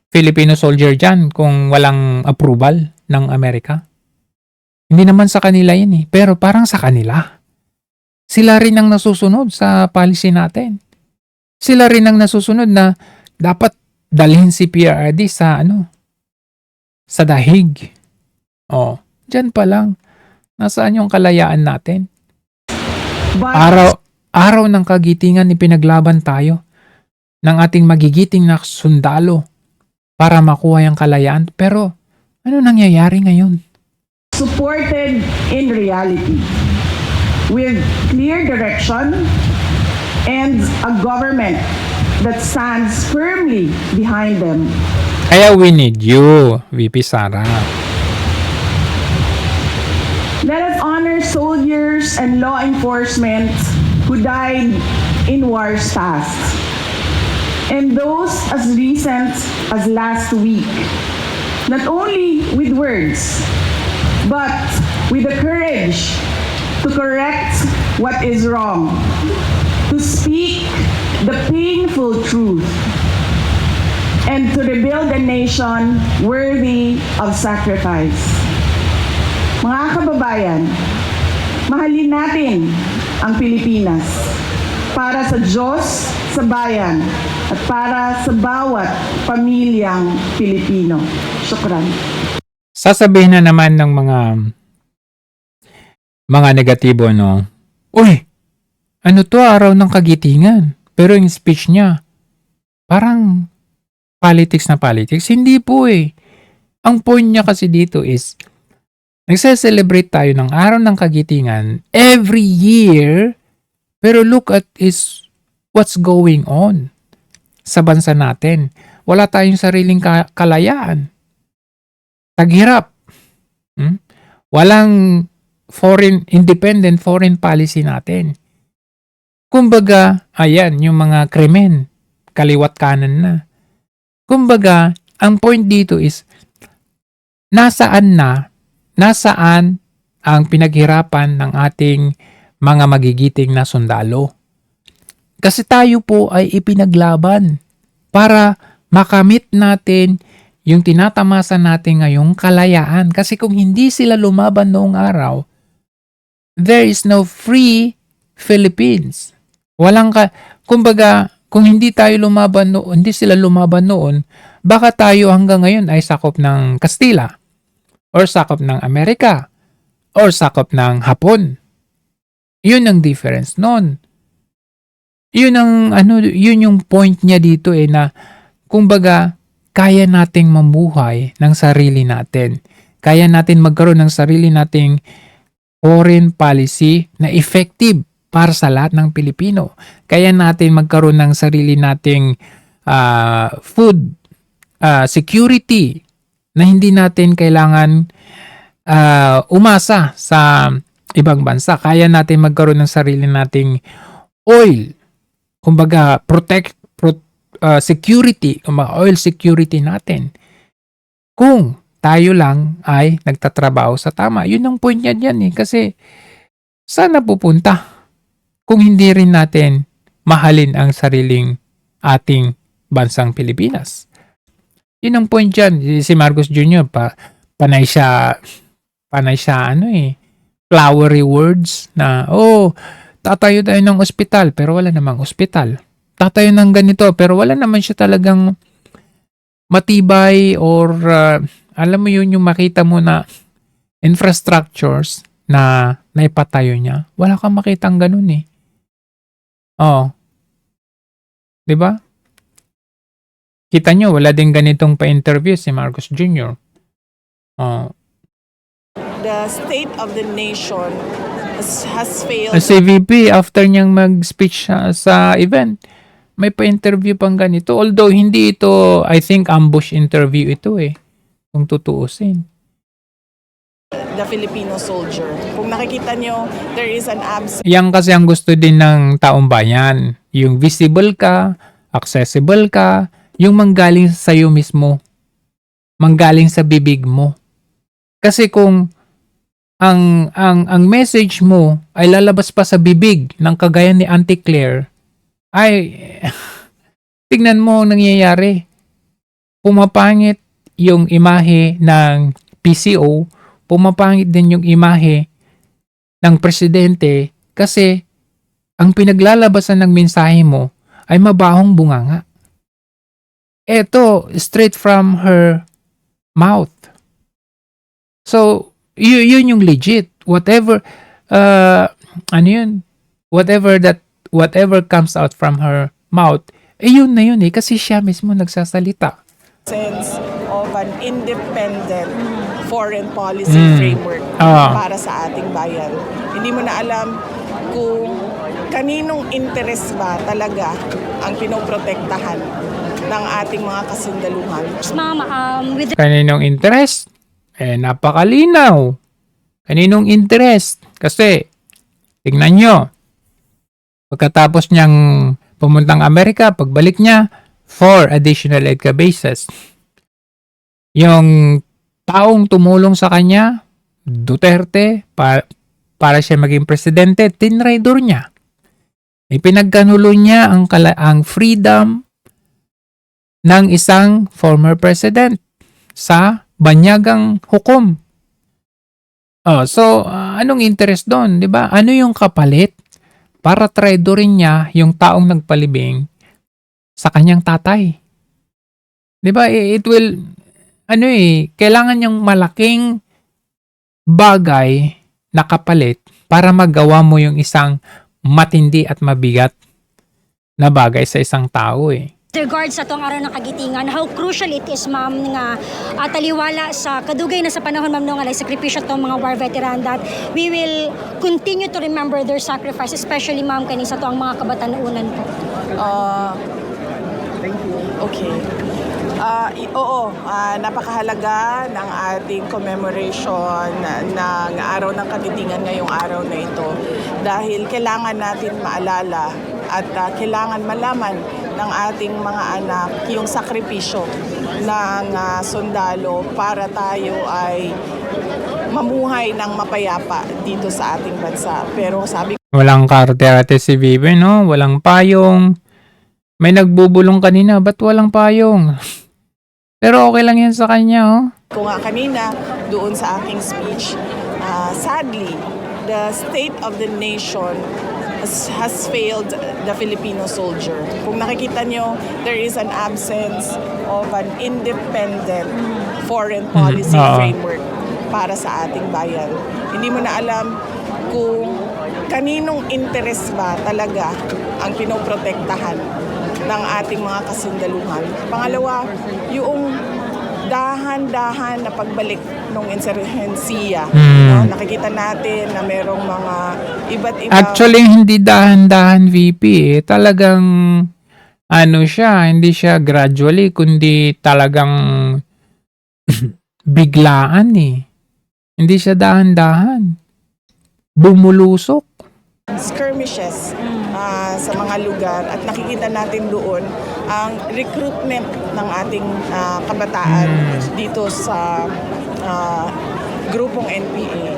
Filipino soldier dyan kung walang approval ng Amerika. Hindi naman sa kanila yun eh. Pero parang sa kanila. Sila rin ang nasusunod sa policy natin. Sila rin ang nasusunod na dapat dalhin si PRRD sa sa dahig. Dyan pa lang. Nasaan yung kalayaan natin? Araw ng Kagitingan ipinaglaban tayo ng ating magigiting na sundalo para makuha yung kalayaan. Pero ano nangyayari ngayon? Supported in reality with clear direction and a government that stands firmly behind them. Kaya we need you, VP Sara. Let us honor soldiers and law enforcement who died in wars past, and those as recent as last week, not only with words, but with the courage to correct what is wrong, to speak the painful truth, and to rebuild a nation worthy of sacrifice. Mga kababayan, mahalin natin ang Pilipinas para sa Diyos, sa bayan, at para sa bawat pamilyang Pilipino. Syukran. Sasabihin na naman ng mga negatibo, no? Uy, ano to, Araw ng Kagitingan? Pero yung speech niya, parang politics na politics. Hindi po eh. Ang point niya kasi dito is, Nagse-celebrate tayo ng Araw ng Kagitingan every year, pero look at what's going on sa bansa natin. Wala tayong sariling kalayaan. Taghirap. Walang independent foreign policy natin. Kumbaga, ayan, yung mga krimen, kaliwat kanan na. Kumbaga, ang point dito is, nasaan ang pinaghirapan ng ating mga magigiting na sundalo? Kasi tayo po ay ipinaglaban para makamit natin yung tinatamasa natin ngayong kalayaan. Kasi kung hindi sila lumaban noong araw, there is no free Philippines. Kumbaga, kung hindi sila lumaban noon, baka tayo hanggang ngayon ay sakop ng Kastila, or sakop ng Amerika, or sakop ng Hapon. Yun ang difference noon. Yun yung point niya dito na kumbaga kaya nating mamuhay ng sarili natin. Kaya natin magkaroon ng sarili nating foreign policy na effective para sa lahat ng Pilipino. Kaya natin magkaroon ng sarili nating food security na hindi natin kailangan umasa sa ibang bansa. Kaya natin magkaroon ng sarili nating oil. Kumbaga, security, oil security natin. Kung tayo lang ay nagtatrabaho sa tama. Yun ang point niya dyan Kasi saan pupunta kung hindi rin natin mahalin ang sariling ating bansang Pilipinas? Yun ang point dyan. Si Marcos Jr. Panay siya flowery words na, tatayo tayo ng ospital pero wala namang ospital. Tatayo ng ganito pero wala naman siya talagang matibay or alam mo yun yung makita mo na infrastructures na naipatayo niya. Wala kang makitang ganun Diba? Kita nyo, wala din ganitong pa-interview si Marcos Jr. The state of the nation has failed. Si VP, after niyang mag-speech sa event, may pa-interview pang ganito. Although, hindi ito, I think, ambush interview ito kung tutuusin. The Filipino soldier. Kung nakikita nyo, there is an absence. Yan kasi ang gusto din ng taong bayan. Yung visible ka, accessible ka, yung manggaling sa iyo mismo. Manggaling sa bibig mo. Kasi kung ang message mo ay lalabas pa sa bibig ng kagaya ni Auntie Claire, ay tignan mo ang nangyayari. Pumapangit yung imahe ng PCO, pumapangit din yung imahe ng presidente kasi ang pinaglalabasan ng mensahe mo ay mabahong bunganga. Eto, straight from her mouth. So, yun yung legit. Whatever comes out from her mouth, yun na yun kasi siya mismo nagsasalita. Sense of an independent foreign policy framework para sa ating bayan. Hindi mo na alam kung kaninong interest ba talaga ang pinoprotektahan ng ating mga kasundaluhan. Kaninong interest? Napakalinaw. Kaninong interest? Kasi, tingnan nyo, pagkatapos niyang pumuntang Amerika, pagbalik niya, 4 additional EDCA bases. Yung taong tumulong sa kanya, Duterte, para siya maging presidente, tinraidor niya. Ipinagkanulo niya ang freedom ng isang former president sa banyagang hukom. So, anong interest doon, di ba? Ano yung kapalit para traidorin niya yung taong nagpalibing sa kanyang tatay? Di ba? It will, kailangan niyang malaking bagay na kapalit para magawa mo yung isang matindi at mabigat na bagay sa isang tao regards sa tong araw ng kagitingan, how crucial it is, ma'am, nga taliwala sa kadugay na sa panahon, ma'am, no, nga sakripisyo tong mga war veteran, that we will continue to remember their sacrifice, especially, ma'am, kani sa to ang mga kabatanunan po. Okay. Napakahalaga ng ating commemoration ng Araw ng Kagitingan ngayong araw na ito dahil kailangan natin maalala at kailangan malaman ng ating mga anak yung sakripisyo ng sundalo para tayo ay mamuhay ng mapayapa dito sa ating bansa. Pero sabi Walang karte-ate si Vive, no? Walang payong. May nagbubulong kanina, ba't walang payong? Pero okay lang yan sa kanya, oh. ko nga kanina doon sa aking speech, sadly, the state of the nation has failed the Filipino soldier. Kung nakikita nyo, there is an absence of an independent foreign policy framework para sa ating bayan. Hindi mo na alam kung kaninong interest ba talaga ang pinoprotektahan ng ating mga kasundaluhan. Pangalawa, yung dahan-dahan na pagbalik ng insurhensiya. No? Nakikita natin na merong mga iba't ibang... Actually, hindi dahan-dahan, VP. Talagang, siya, hindi siya gradually, kundi talagang biglaan eh. Hindi siya dahan-dahan. Bumulusok. skirmishes sa mga lugar at nakikita natin doon ang recruitment ng ating kabataan dito sa grupong NPA.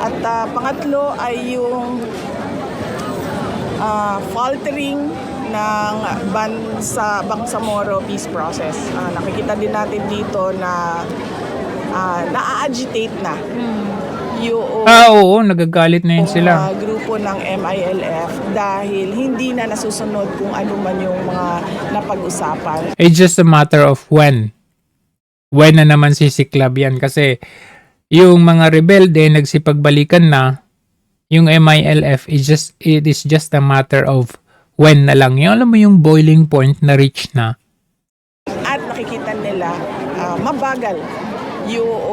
At pangatlo ay yung faltering ng Bangsamoro peace process. Nakikita din natin dito na na-agitate na yung Oo, nagagalit na yun sila. grupo ng MILF dahil hindi na nasusunod kung ano man yung mga napag-usapan. It's just a matter of when. When na naman sisiklab yan. Kasi yung mga rebelde nagsipagbalikan na, yung MILF it is just a matter of when na lang. Yung alam mo yung boiling point na reach na. At nakikita nila mabagal yung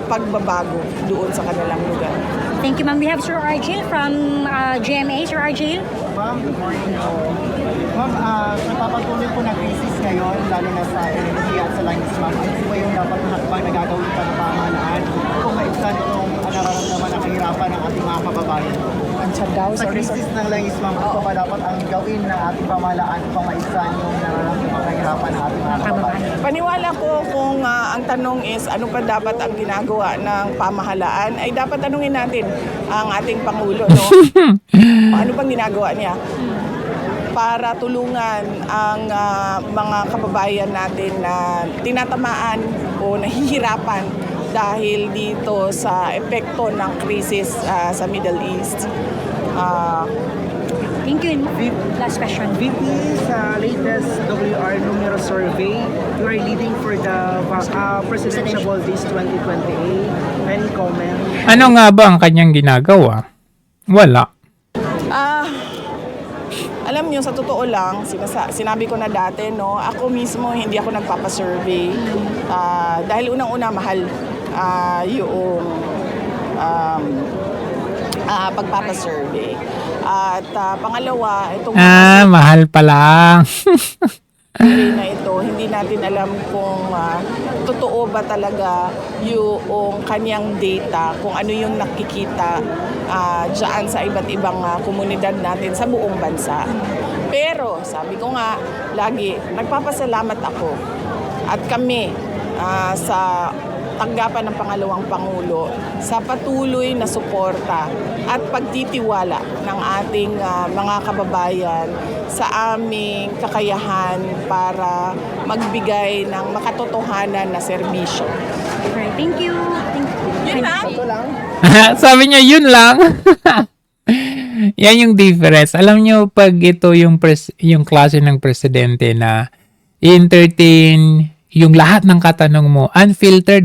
pagbabago doon sa kanilang lugar. Thank you, ma'am. We have Sir Argil from GMA. Sir Argil? Ma'am, good morning po. Ma'am, napapatuloy po na crisis ngayon, lalo na sa energy at sa langis, ma'am. Ano po yung dapat na hakbang na gagawin pa ng pamahalaan kung maibsan itong nararamdaman ang kahirapan ng ating mga kababayan? Sa crisis ng langis, ma'am, ano pa dapat ang gawin ng ating pamahalaan upang maibsan yung nararamdaman kahirapan ng ating mga kababayan? Paniwala ko kung ang tanong is ano pa dapat ang ginagawa ng pamahalaan, ay dapat tanungin natin ang ating Pangulo. No? Ano bang ginagawa niya para tulungan ang mga kababayan natin na tinatamaan o nahihirapan dahil dito sa epekto ng krisis sa Middle East. Thank you. Last question. VP, sa latest WR numero survey, you are leading for the Presidential Days 2028. Any comment? Ano nga ba ang kanyang ginagawa? Wala. Alam niyo, sa totoo lang, sinabi ko na dati, no, ako mismo hindi ako nagpapasurvey. Dahil unang-una mahal yung pagpapasurvey. At pangalawa, itong Mahal pa lang. survey na ito, hindi natin alam kung totoo ba talaga yung kanyang data, kung ano yung nakikita dyan sa iba't ibang komunidad natin sa buong bansa. Pero sabi ko nga, lagi, nagpapasalamat ako at kami sa tanggapan ng pangalawang Pangulo sa patuloy na suporta at pagtitiwala ng ating mga kababayan sa aming kakayahan para magbigay ng makatotohanan na serbisyo. Right. Thank you. Thank you. Yun na. Sabi niya, yun lang. Yan yung difference. Alam niyo, pag ito yung klase ng presidente na entertain yung lahat ng katanong mo, unfiltered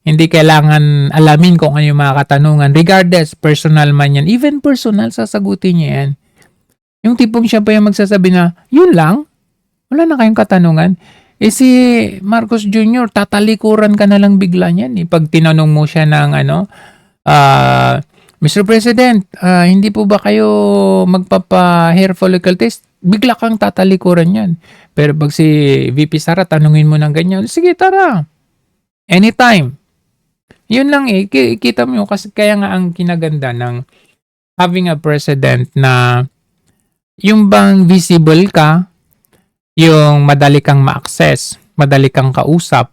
hindi kailangan alamin kung ano yung mga katanungan. Regardless, personal man yan. Even personal, sasagutin niya yan. Yung tipong siya pa yung magsasabi na, yun lang. Wala na kayong katanungan. Eh si Marcos Jr., tatalikuran ka na lang bigla niyan. Pag tinanong mo siya ng Mr. President, hindi po ba kayo magpapa-hair follicle test? Bigla kang tatalikuran yan. Pero pag si VP Sara, tanungin mo ng ganyan, sige tara. Anytime. Yun lang kita mo kasi kaya nga ang kinaganda ng having a president na yung bang visible ka, yung madali kang ma-access, madali kang kausap,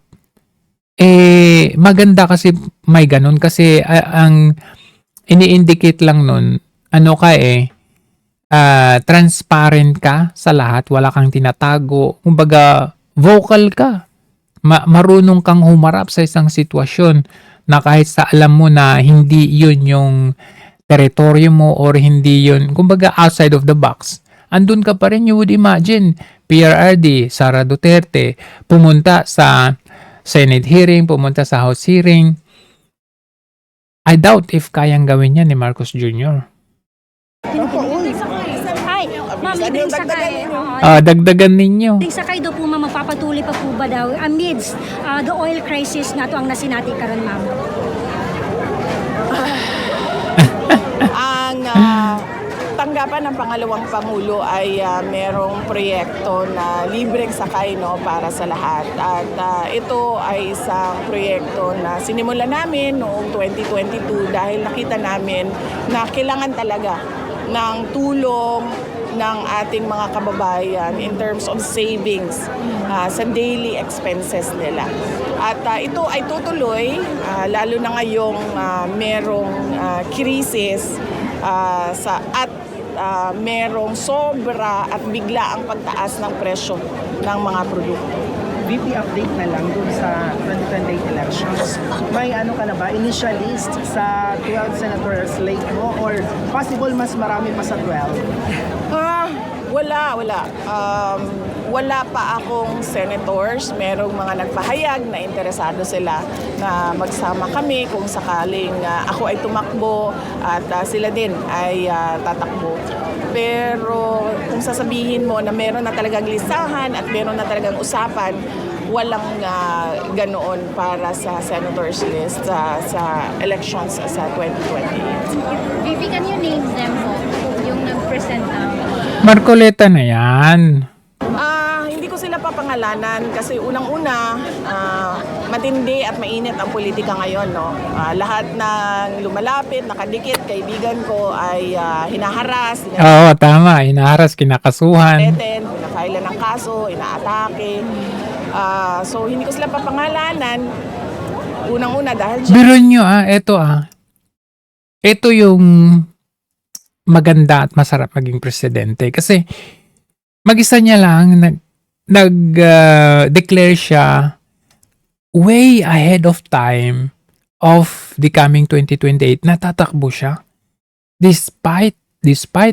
maganda kasi may ganun kasi ang ini-indicate lang nun, transparent ka sa lahat, wala kang tinatago, kumbaga vocal ka, marunong kang humarap sa isang sitwasyon na kahit sa alam mo na hindi yun yung teritoryo mo or hindi yun, kumbaga outside of the box, andun ka pa rin. You would imagine, PRRD, Sara Duterte, pumunta sa Senate hearing, pumunta sa House hearing. I doubt if kayang gawin yan ni Marcos Jr. Ay, ma'am, libreng sakay. Dagdagan ninyo. Libreng sakay daw po, ma'am, magpapatuloy pa po ba daw amidst the oil crisis na ito ang nasinati karon, ma'am? Ang tanggapan ng pangalawang Pangulo ay merong proyekto na libreng sakay para sa lahat. At ito ay isang proyekto na sinimulan namin noong 2022 dahil nakita namin na kailangan talaga ng tulong ng ating mga kababayan in terms of savings sa daily expenses nila. At ito ay tutuloy, lalo na ngayong merong krisis merong sobra at bigla ang pagtaas ng presyo ng mga produkto. VP, update na lang dun sa 2028 elections. May ka na ba, initial list sa 12 senator slate mo or possible mas marami pa sa 12? Wala. Wala pa akong senators. Merong mga nagpahayag na interesado sila na magsama kami kung sakaling ako ay tumakbo at sila din ay tatakbo. Pero kung sasabihin mo na meron na talagang listahan at meron na talagang usapan, walang ganoon para sa senators list sa elections sa 2028. VP, can you name them po? Yung nag-present Marcoleta na yan. Hindi ko sila papangalanan kasi unang-una, matindi at mainit ang politika ngayon. Lahat ng lumalapit, nakadikit, kaibigan ko ay hinaharas, Oo, tama. Inaharas, kinakasuhan. pinafile ng kaso, inaatake. So hindi ko sila papangalanan. Unang-una dahil Biro nyo ito yung maganda at masarap maging presidente kasi mag-isa niya lang nag-declare siya way ahead of time of the coming 2028 na tatakbo siya despite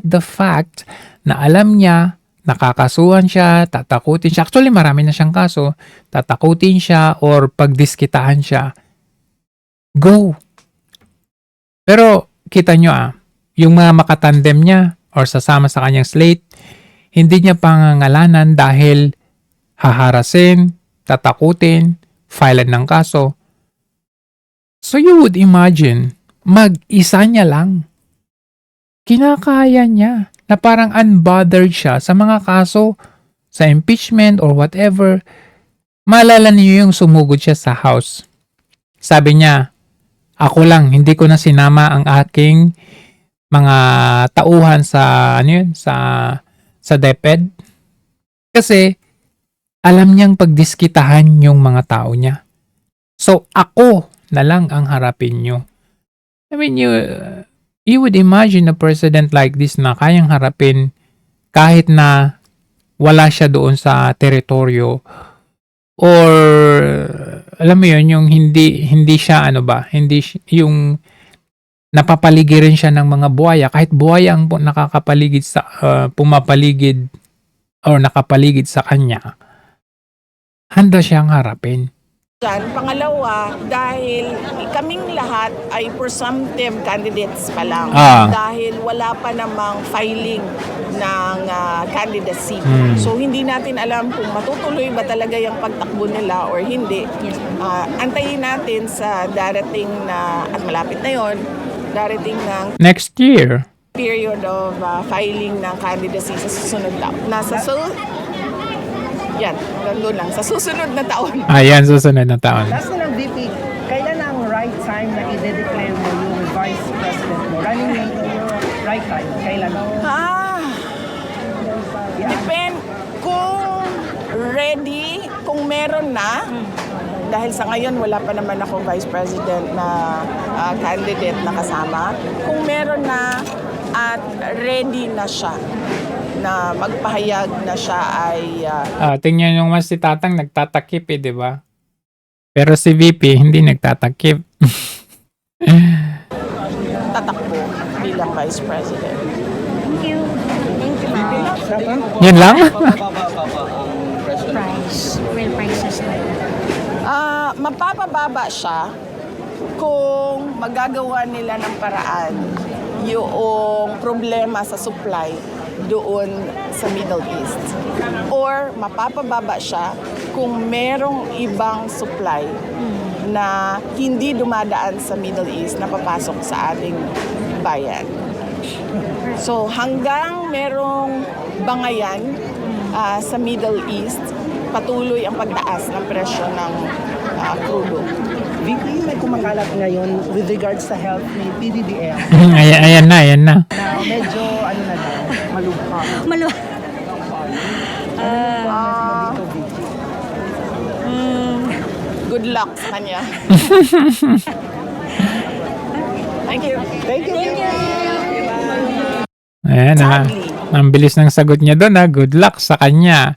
the fact na alam niya nakakasuhan siya, tatakutin siya. Actually, marami na siyang kaso. Tatakutin siya or pagdiskitahan siya. Go! Pero, kita nyo yung mga makatandem niya or sasama sa kanyang slate, hindi niya pangangalanan dahil haharasin, tatakutin, filean ng kaso. So, you would imagine, mag-isa niya lang. Kinakaya niya na parang unbothered siya sa mga kaso, sa impeachment or whatever. Maalala niyo yung sumugod siya sa House. Sabi niya, ako lang, hindi ko na sinama ang aking mga tauhan sa sa DepEd. Kasi alam niyang pagdiskitahan yung mga tao niya. So ako na lang ang harapin niyo. I mean, you would imagine a president like this na kayang harapin kahit na wala siya doon sa teritoryo or alam mo yun, yung hindi siya yung napapaligiran siya ng mga buhaya, kahit buhaya ang nakakapaligid sa pumapaligid or nakapaligid sa kanya, handa siyang harapin. Pangalawa, dahil kaming lahat ay presumptive candidates pa lang. Ah. Dahil wala pa namang filing ng candidacy. So hindi natin alam kung matutuloy ba talaga yung pagtakbo nila or hindi. Antayin natin sa darating na, at malapit na yon, darating ng Next year. period of filing ng candidacy sa susunod taon. Yan, nandun lang. Sa susunod na taon. Ayan, susunod na taon. Last na lang, VP, kailan ang right time na i-declare mo yung Vice President mo? Running mate mo yung right time? Kailan? Depend kung ready, kung meron na. Dahil sa ngayon, wala pa naman ako Vice President na candidate na kasama. Kung meron na at ready na siya, na magpahayag na siya ay Tingnan yung mas si Tatang nagtatakip di ba? Pero si VP hindi nagtatakip. tatakbo bilang Vice President. Thank you. Thank you, ma'am. Yan lang? Price. Real prices na. Mapapababa siya kung magagawa nila ng paraan yung problema sa supply doon sa Middle East. Or mapapababa siya kung merong ibang supply na hindi dumadaan sa Middle East na papasok sa ating bayan. So hanggang merong bangayan sa Middle East, patuloy ang pagtaas ng presyo ng crudo. VP, may kumakalat ngayon with regards sa health ni PBBM Ayan na. na medyo, ano na daw, malubha. Good luck sa kanya. Thank you. Thank you. Ayan Sadly. Ang bilis ng sagot niya doon Good luck sa kanya.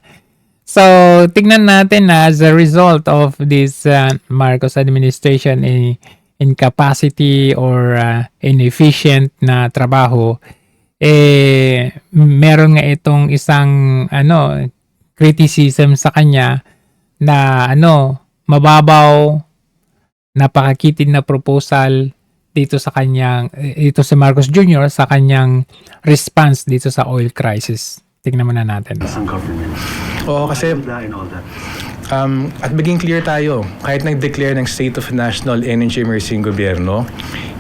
So, tignan natin as a result of this Marcos administration incapacity or inefficient na trabaho, meron nga itong isang criticism sa kanya na mababaw, napakakitid na proposal dito sa kanyang ito si Marcos Jr. sa kanyang response dito sa oil crisis. Tignan muna natin. Oo, kasi at maging clear tayo, kahit nag-declare ng State of National Energy Emergency yung gobyerno,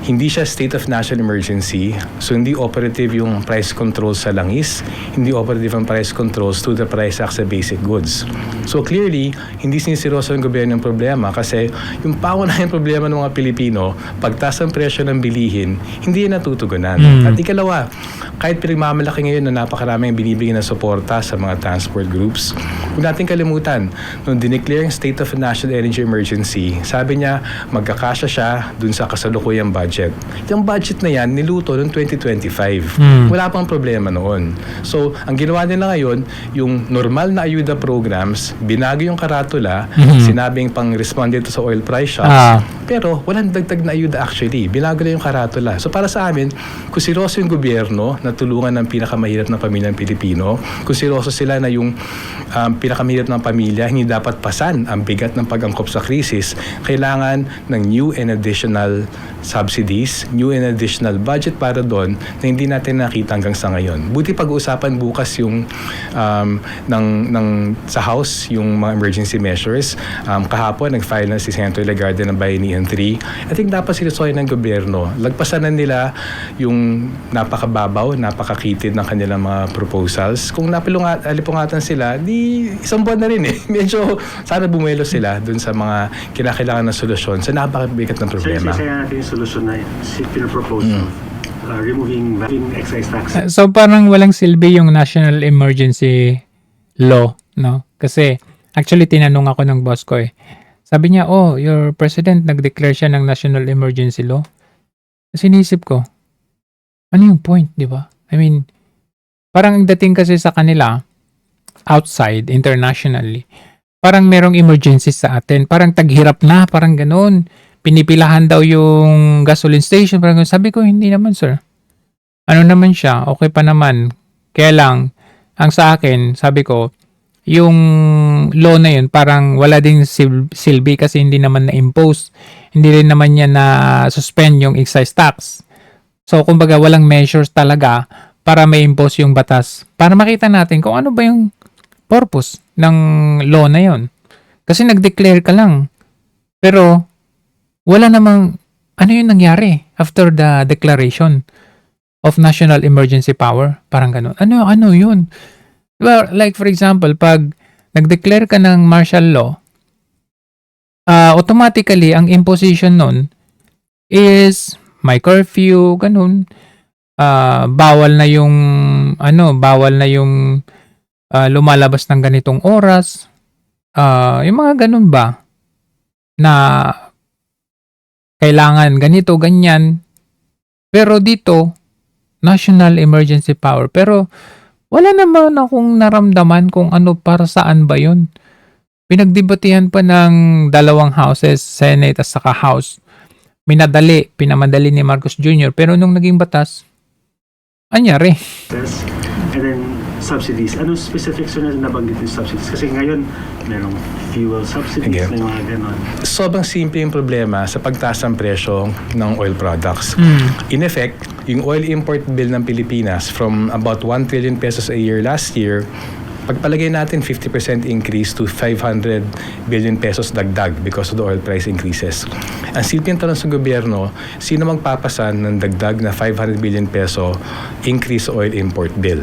hindi siya State of National Emergency, so hindi operative yung price control sa langis, hindi operative ang price controls to the price act sa basic goods. So clearly, hindi siniseryoso ng gobyerno yung problema kasi yung pangunahing problema ng mga Pilipino, pagtaas ang presyo ng bilihin, hindi yan natutugunan. At ikalawa, kahit pinagmamalaki ngayon na napakaraming binibigyan na suporta sa mga transport groups, huwag natin kalimutan, nung dineclare yung State of National Energy Emergency, sabi niya, magkakasya siya dun sa kasalukuyang budget. Yung budget na yan, niluto noong 2025. Wala pang problema noon. So, ang ginawa nila ngayon, yung normal na ayuda programs, binago yung karatula, sinabing pang-respond dito sa oil price shocks, pero walang dagdag na ayuda actually. Binago na yung karatula. So, para sa amin, kung seryoso yung gobyerno na tulungan ng pinakamahirap na pamilyang Pilipino, kung seryoso sila na yung pinakamahirap ng pamilya, hindi dapat pasan ang bigat ng pag-angkop sa krisis, kailangan ng new and additional subsidies, new and additional budget para doon na hindi natin nakita hanggang sa ngayon. Buti pag-uusapan bukas yung sa House yung mga emergency measures. Kahapon, nag-file na si Senator Legarde ng Bayanihan 3. I think dapat sinusoy ng gobyerno. Lagpasan na nila yung napakababaw, napakakitid ng kanilang mga proposals. Kung alipungatan sila, di isang buwan na rin Medyo sana bumuelo sila dun sa mga kinakailangan na solusyon sa napakabigat ng problema. Solusyon na pinapropose removing excise tax. So parang walang silbi yung national emergency law, no? Kasi actually tinanong ako ng boss ko Sabi niya, your president nag-declare siya ng national emergency law. Kasi inisip ko, ano yung point, di ba? I mean, parang ang dating kasi sa kanila, outside, internationally, parang merong emergency sa atin. Parang taghirap na, parang ganun. Pinipilahan daw yung gasoline station. Parang sabi ko, hindi naman sir. Ano naman siya? Okay pa naman. Kaya lang, ang sa akin, sabi ko, yung law na yun parang wala ding silbi kasi hindi naman na-impose. Hindi rin naman niya na-suspend yung excise tax. So, kumbaga, walang measures talaga para ma-impose yung batas. Para makita natin kung ano ba yung purpose ng law na yun. Kasi nag-declare ka lang. Pero, wala namang, ano yung nangyari after the declaration of national emergency power? Parang ganun. Ano yun? Well, like for example, pag nag-declare ka ng martial law, automatically, ang imposition nun is may curfew, ganun. Bawal na yung lumalabas ng ganitong oras. Yung mga ganun ba? Na kailangan ganito, ganyan. Pero dito, national emergency power. Pero wala naman akong naramdaman kung ano para saan ba yun. Pinagdebatehan pa ng dalawang houses, Senate at saka House. Pinamadali ni Marcos Jr. Pero nung naging batas, anyari? Yes. And then subsidies. Anong specifics yun na nabanggit yung subsidies? Kasi ngayon, merong fuel subsidies, Okay. may mga ganon. Sobrang simple yung problema sa pagtaas ng presyo ng oil products. In effect, yung oil import bill ng Pilipinas from about 1 trillion pesos a year last year, pagpalagay natin 50% increase to 500 billion pesos dagdag because of the oil price increases. Ang simple yung tanong sa gobyerno, sino magpapasan ng dagdag na 500 billion peso increase sa oil import bill?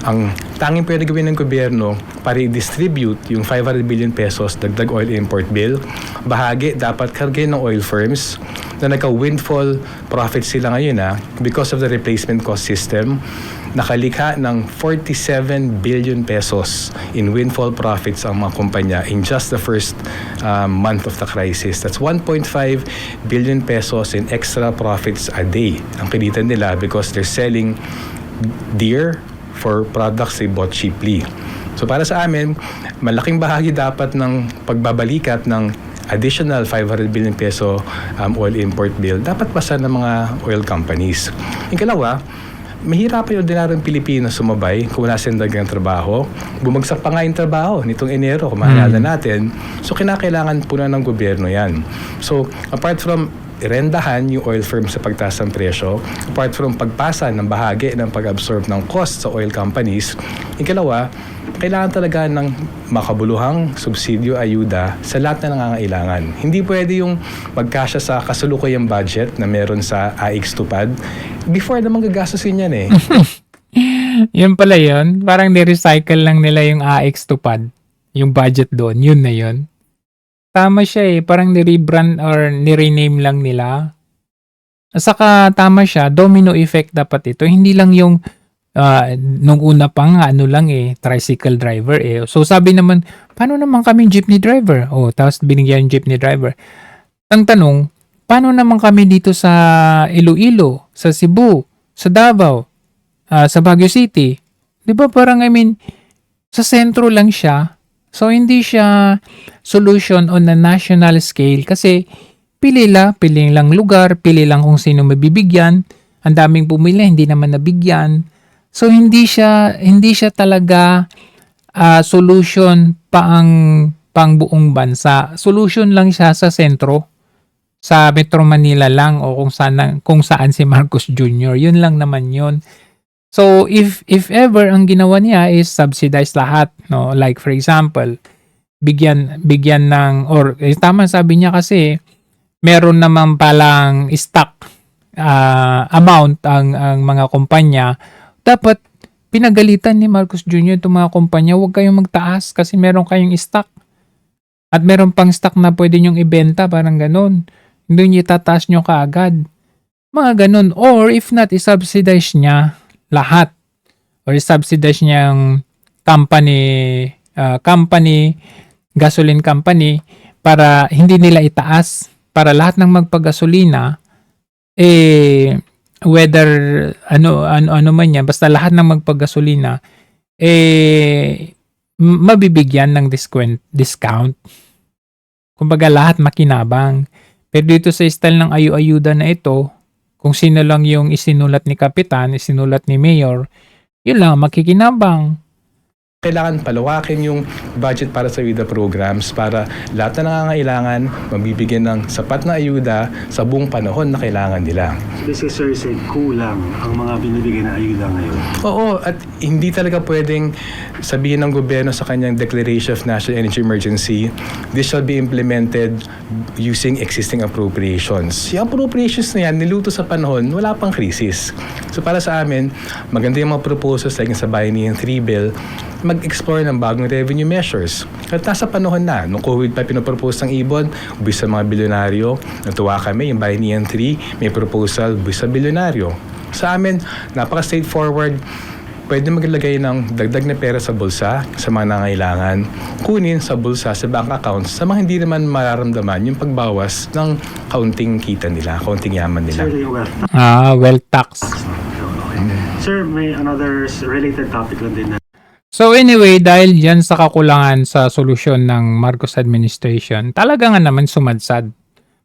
Ang tanging pwede gawin ng gobyerno para i-distribute yung 500 billion pesos dagdag oil import bill, bahagi dapat kargahin ng oil firms na nagka-windfall profit sila ngayon because of the replacement cost system, nakalikha ng 47 billion pesos in windfall profits ang mga kumpanya in just the first month of the crisis. That's 1.5 billion pesos in extra profits a day ang kinitan nila because they're selling dear for products they bought cheaply. So para sa amin, malaking bahagi dapat ng pagbabalikat ng additional 500 billion peso oil import bill dapat pasa ng mga oil companies. Ikalawa, mahirapan yung ordinaryong Pilipino sumabay kung wala silang dagang trabaho. Bumagsak pa nga yung trabaho nitong Enero, kung maalala natin. So kinakailangan po na ng gobyerno yan. So apart from rendahan yung oil firm sa pagtaas ng presyo, apart from pagpasa ng bahagi ng pag-absorb ng cost sa oil companies, ikalawa, kailangan talaga ng makabuluhang subsidyo, ayuda sa lahat na nangangailangan. Hindi pwede yung magkasya sa kasalukuyang budget na meron sa AX Tupad. Before naman gagastusin yan Yun pala yun. Parang ni-recycle lang nila yung AX Tupad. Yung budget doon. Yun na yun. Tama siya parang ni-rebrand or ni-rename lang nila. At saka tama siya, domino effect dapat ito. Hindi lang yung nung una pa nga, tricycle driver So sabi naman, paano naman kami jeepney driver? Tapos binigyan yung jeepney driver. Ang tanong, paano naman kami dito sa Iloilo, sa Cebu, sa Davao, sa Baguio City? Di ba parang sa sentro lang siya. So, hindi siya solution on a national scale kasi pili lang lugar, pili lang kung sino mabibigyan. Ang daming pumili, hindi naman nabigyan. So, hindi siya talaga solution pang buong bansa. Solution lang siya sa sentro, sa Metro Manila lang o kung saan si Marcos Jr. Yun lang naman yun. So, if ever ang ginawa niya is subsidize lahat, no? Like for example, bigyan ng tama sabi niya kasi meron naman palang stock amount ang mga kumpanya. Dapat pinagalitan ni Marcos Jr. itong mga kumpanya, huwag kayong magtaas kasi meron kayong stock. At meron pang stock na pwede nyong ibenta, parang ganun. Hindi nyo itataas nyo kaagad. Mga ganun. Or if not, isubsidize niya lahat or subsidize niyang gasoline company para hindi nila itaas, para lahat ng magpagasolina whether ano man yan, basta lahat ng magpagasolina mabibigyan ng discount. Kumbaga lahat makinabang. Pero dito sa style ng ayuda na ito, kung sino lang yung isinulat ni Kapitan, isinulat ni Mayor, yun lang, makikinabang. Kailangan palawakin yung budget para sa ayuda programs para lahat na nangangailangan mabibigyan ng sapat na ayuda sa buong panahon na kailangan nila. Kasi sir said kulang ang mga binibigay na ayuda ngayon. Oo, at hindi talaga pwedeng sabihin ng gobyerno sa kanyang Declaration of National Energy Emergency, this shall be implemented using existing appropriations. Yung appropriations na yan, niluto sa panahon, wala pang krisis. So para sa amin, maganda yung mga proposals like sa Bayanihan 3 bill, mag-explore ng bagong revenue measures. At nasa panahon na, nung COVID pa pinopropose ng ibon, ubis sa mga bilyonaryo, natuwa kami, yung Bayanihan 3, may proposal, ubis sa bilyonaryo. Sa amin, napaka-straightforward, pwede maglagay ng dagdag na pera sa bulsa sa mga nangailangan, kunin sa bulsa sa bank accounts sa mga hindi naman mararamdaman yung pagbawas ng kaunting kita nila, kaunting yaman nila. Sir, yung wealth. Wealth tax. Okay. Sir, may another related topic lang din na So anyway, dahil yan sa kakulangan sa solusyon ng Marcos administration, talaga nga naman sumadsad.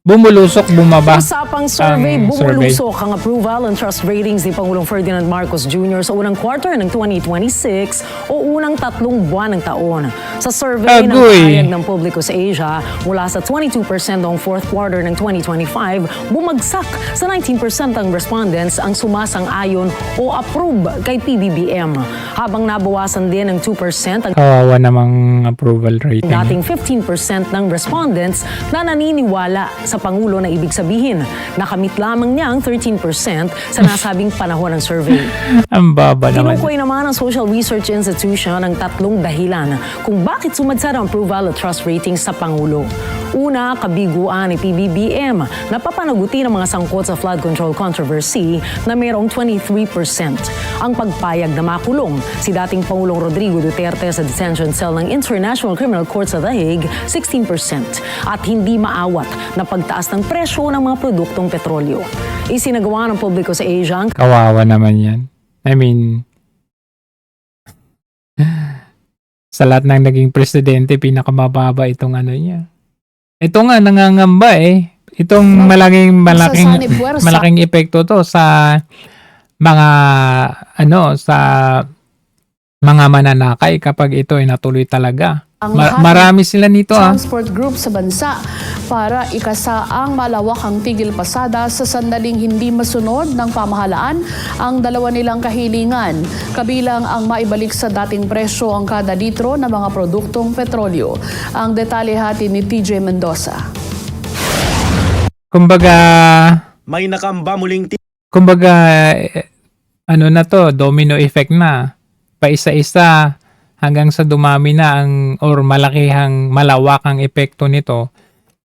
Bumulusok, bumaba. Usapang survey, bumulusok ang approval and trust ratings ni Pangulong Ferdinand Marcos Jr. sa unang quarter ng 2026 o unang 3 buwan ng taon. Sa survey ng pahayag ng publiko sa Asia, mula sa 22% noong fourth quarter ng 2025, bumagsak sa 19% ang respondents ang sumasang-ayon o approve kay PBBM. Habang nabawasan din ng 2% ang Kawawa namang approval rating. dating 15% ng respondents na naniniwala sa Pangulo na ibig sabihin, nakamit lamang niya ang 13% sa nasabing panahon ng survey. Ang baba naman. Tinukoy naman ng Social Research Institution ang 3 dahilan kung bakit sumadsad ang approval at trust ratings sa Pangulo. Una, kabiguan ni PBBM na papanagutin ang mga sangkot sa flood control controversy na mayroong 23%. Ang pagpayag na makulong si dating Pangulong Rodrigo Duterte sa detention cell ng International Criminal Court sa The Hague, 16%. At hindi maawat na pagtaas ng presyo ng mga produktong petrolyo. Isinagawa ng publiko sa Asia ang Kawawa naman yan. I mean, sa lahat ng naging presidente, pinakamababa itong ano niya. Ito nga, nangangamba eh. Itong malaking epekto to sa mga sa mga mananakay kapag ito ay natuloy talaga. Marami sila nito transport group sa bansa para ikasaang malawakang tigil pasada sa sandaling hindi masunod ng pamahalaan ang dalawa nilang kahilingan, kabilang ang maibalik sa dating presyo ang kada litro ng mga produktong petrolyo. Ang detalye hati ni TJ Mendoza. Kumbaga, may nakamba muling ano na to, domino effect na. Paisa-isa hanggang sa dumami na malawakang epekto nito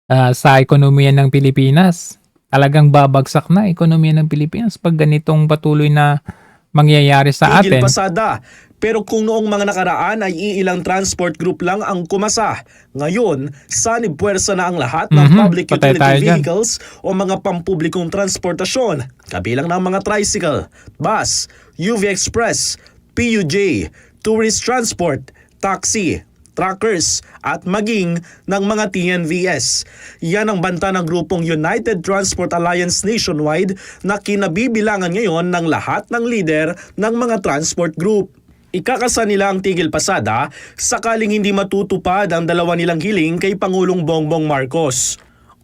sa ekonomiya ng Pilipinas. Talagang babagsak na ekonomiya ng Pilipinas pag ganitong patuloy na mangyayari sa atin. Pasada. Pero kung noong mga nakaraan ay iilang transport group lang ang kumasa, ngayon, sanib puwersa na ang lahat ng public utility vehicles o mga pampublikong transportasyon, kabilang ng mga tricycle, bus, UV Express, PUJ, tourist transport, taxi, truckers at maging ng mga TNVS. Yan ang banta ng grupong United Transport Alliance Nationwide na kinabibilangan ngayon ng lahat ng leader ng mga transport group. Ikakasa nila ang tigil pasada sakaling hindi matutupad ang dalawa nilang hiling kay Pangulong Bongbong Marcos.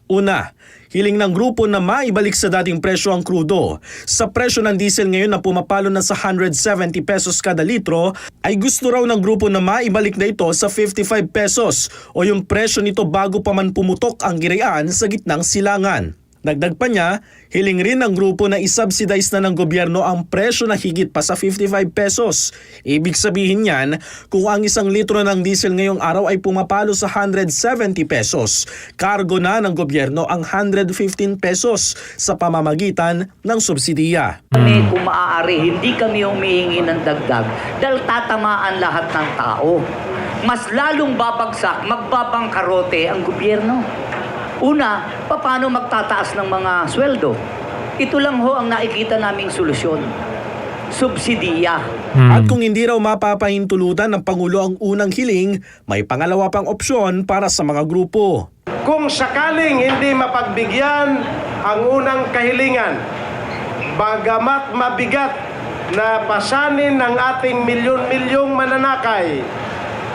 Una, hiling ng grupo na maibalik sa dating presyo ang krudo. Sa presyo ng diesel ngayon na pumapalo na sa 170 pesos kada litro, ay gusto raw ng grupo na maibalik na ito sa 55 pesos o yung presyo nito bago pa man pumutok ang giraan sa gitnang silangan. Dagdag pa niya, hiling rin ng grupo na isubsidize na ng gobyerno ang presyo na higit pa sa 55 pesos. Ibig sabihin niyan, kung ang 1 litro ng diesel ngayong araw ay pumapalo sa 170 pesos, kargo na ng gobyerno ang 115 pesos sa pamamagitan ng subsidiya. Kung maaari, hindi kami humihingi ng dagdag dahil tatamaan lahat ng tao. Mas lalong babagsak, magbabangkarote ang gobyerno. Una, paano magtataas ng mga sweldo? Ito lang ho ang nakikita naming solusyon. Subsidiya. At kung hindi raw mapapahintulutan ng Pangulo ang unang hiling, may pangalawa pang opsyon para sa mga grupo. Kung sakaling hindi mapagbigyan ang unang kahilingan, bagamat mabigat na pasanin ng ating milyon-milyong mananakay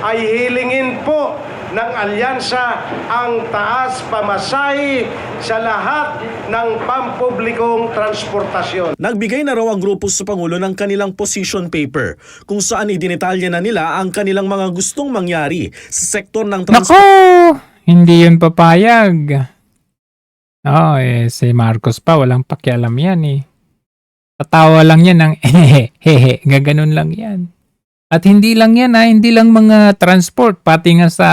ay hilingin po ng alyansa ang taas pamasahe sa lahat ng pampublikong transportasyon. Nagbigay na raw ang grupo sa Pangulo ng kanilang position paper kung saan idinitalya na nila ang kanilang mga gustong mangyari sa sektor ng Nako! Hindi yun papayag. Si Marcos pa, walang pakialam yan eh. Tatawa lang yan ng hehe, gaganon lang yan. At hindi lang yan hindi lang mga transport, pati nga sa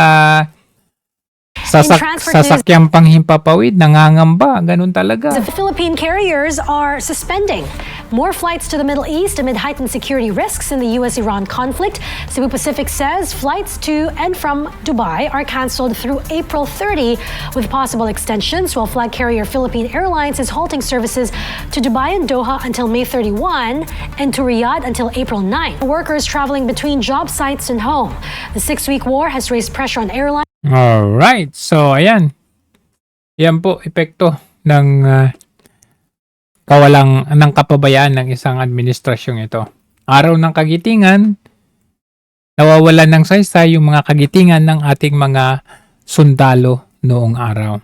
sasakyang panghimpapawid, nangangamba, ganun talaga. The Philippine carriers are suspending more flights to the Middle East amid heightened security risks in the U.S.-Iran conflict. Cebu Pacific says flights to and from Dubai are canceled through April 30 with possible extensions, while flag carrier Philippine Airlines is halting services to Dubai and Doha until May 31 and to Riyadh until April 9. Workers traveling between job sites and home. The 6-week war has raised pressure on airlines. Alright, so ayan. Yan po, epekto ng ng kapabayaan ng isang administrasyong ito. Araw ng kagitingan, nawawalan ng saysay yung mga kagitingan ng ating mga sundalo noong araw.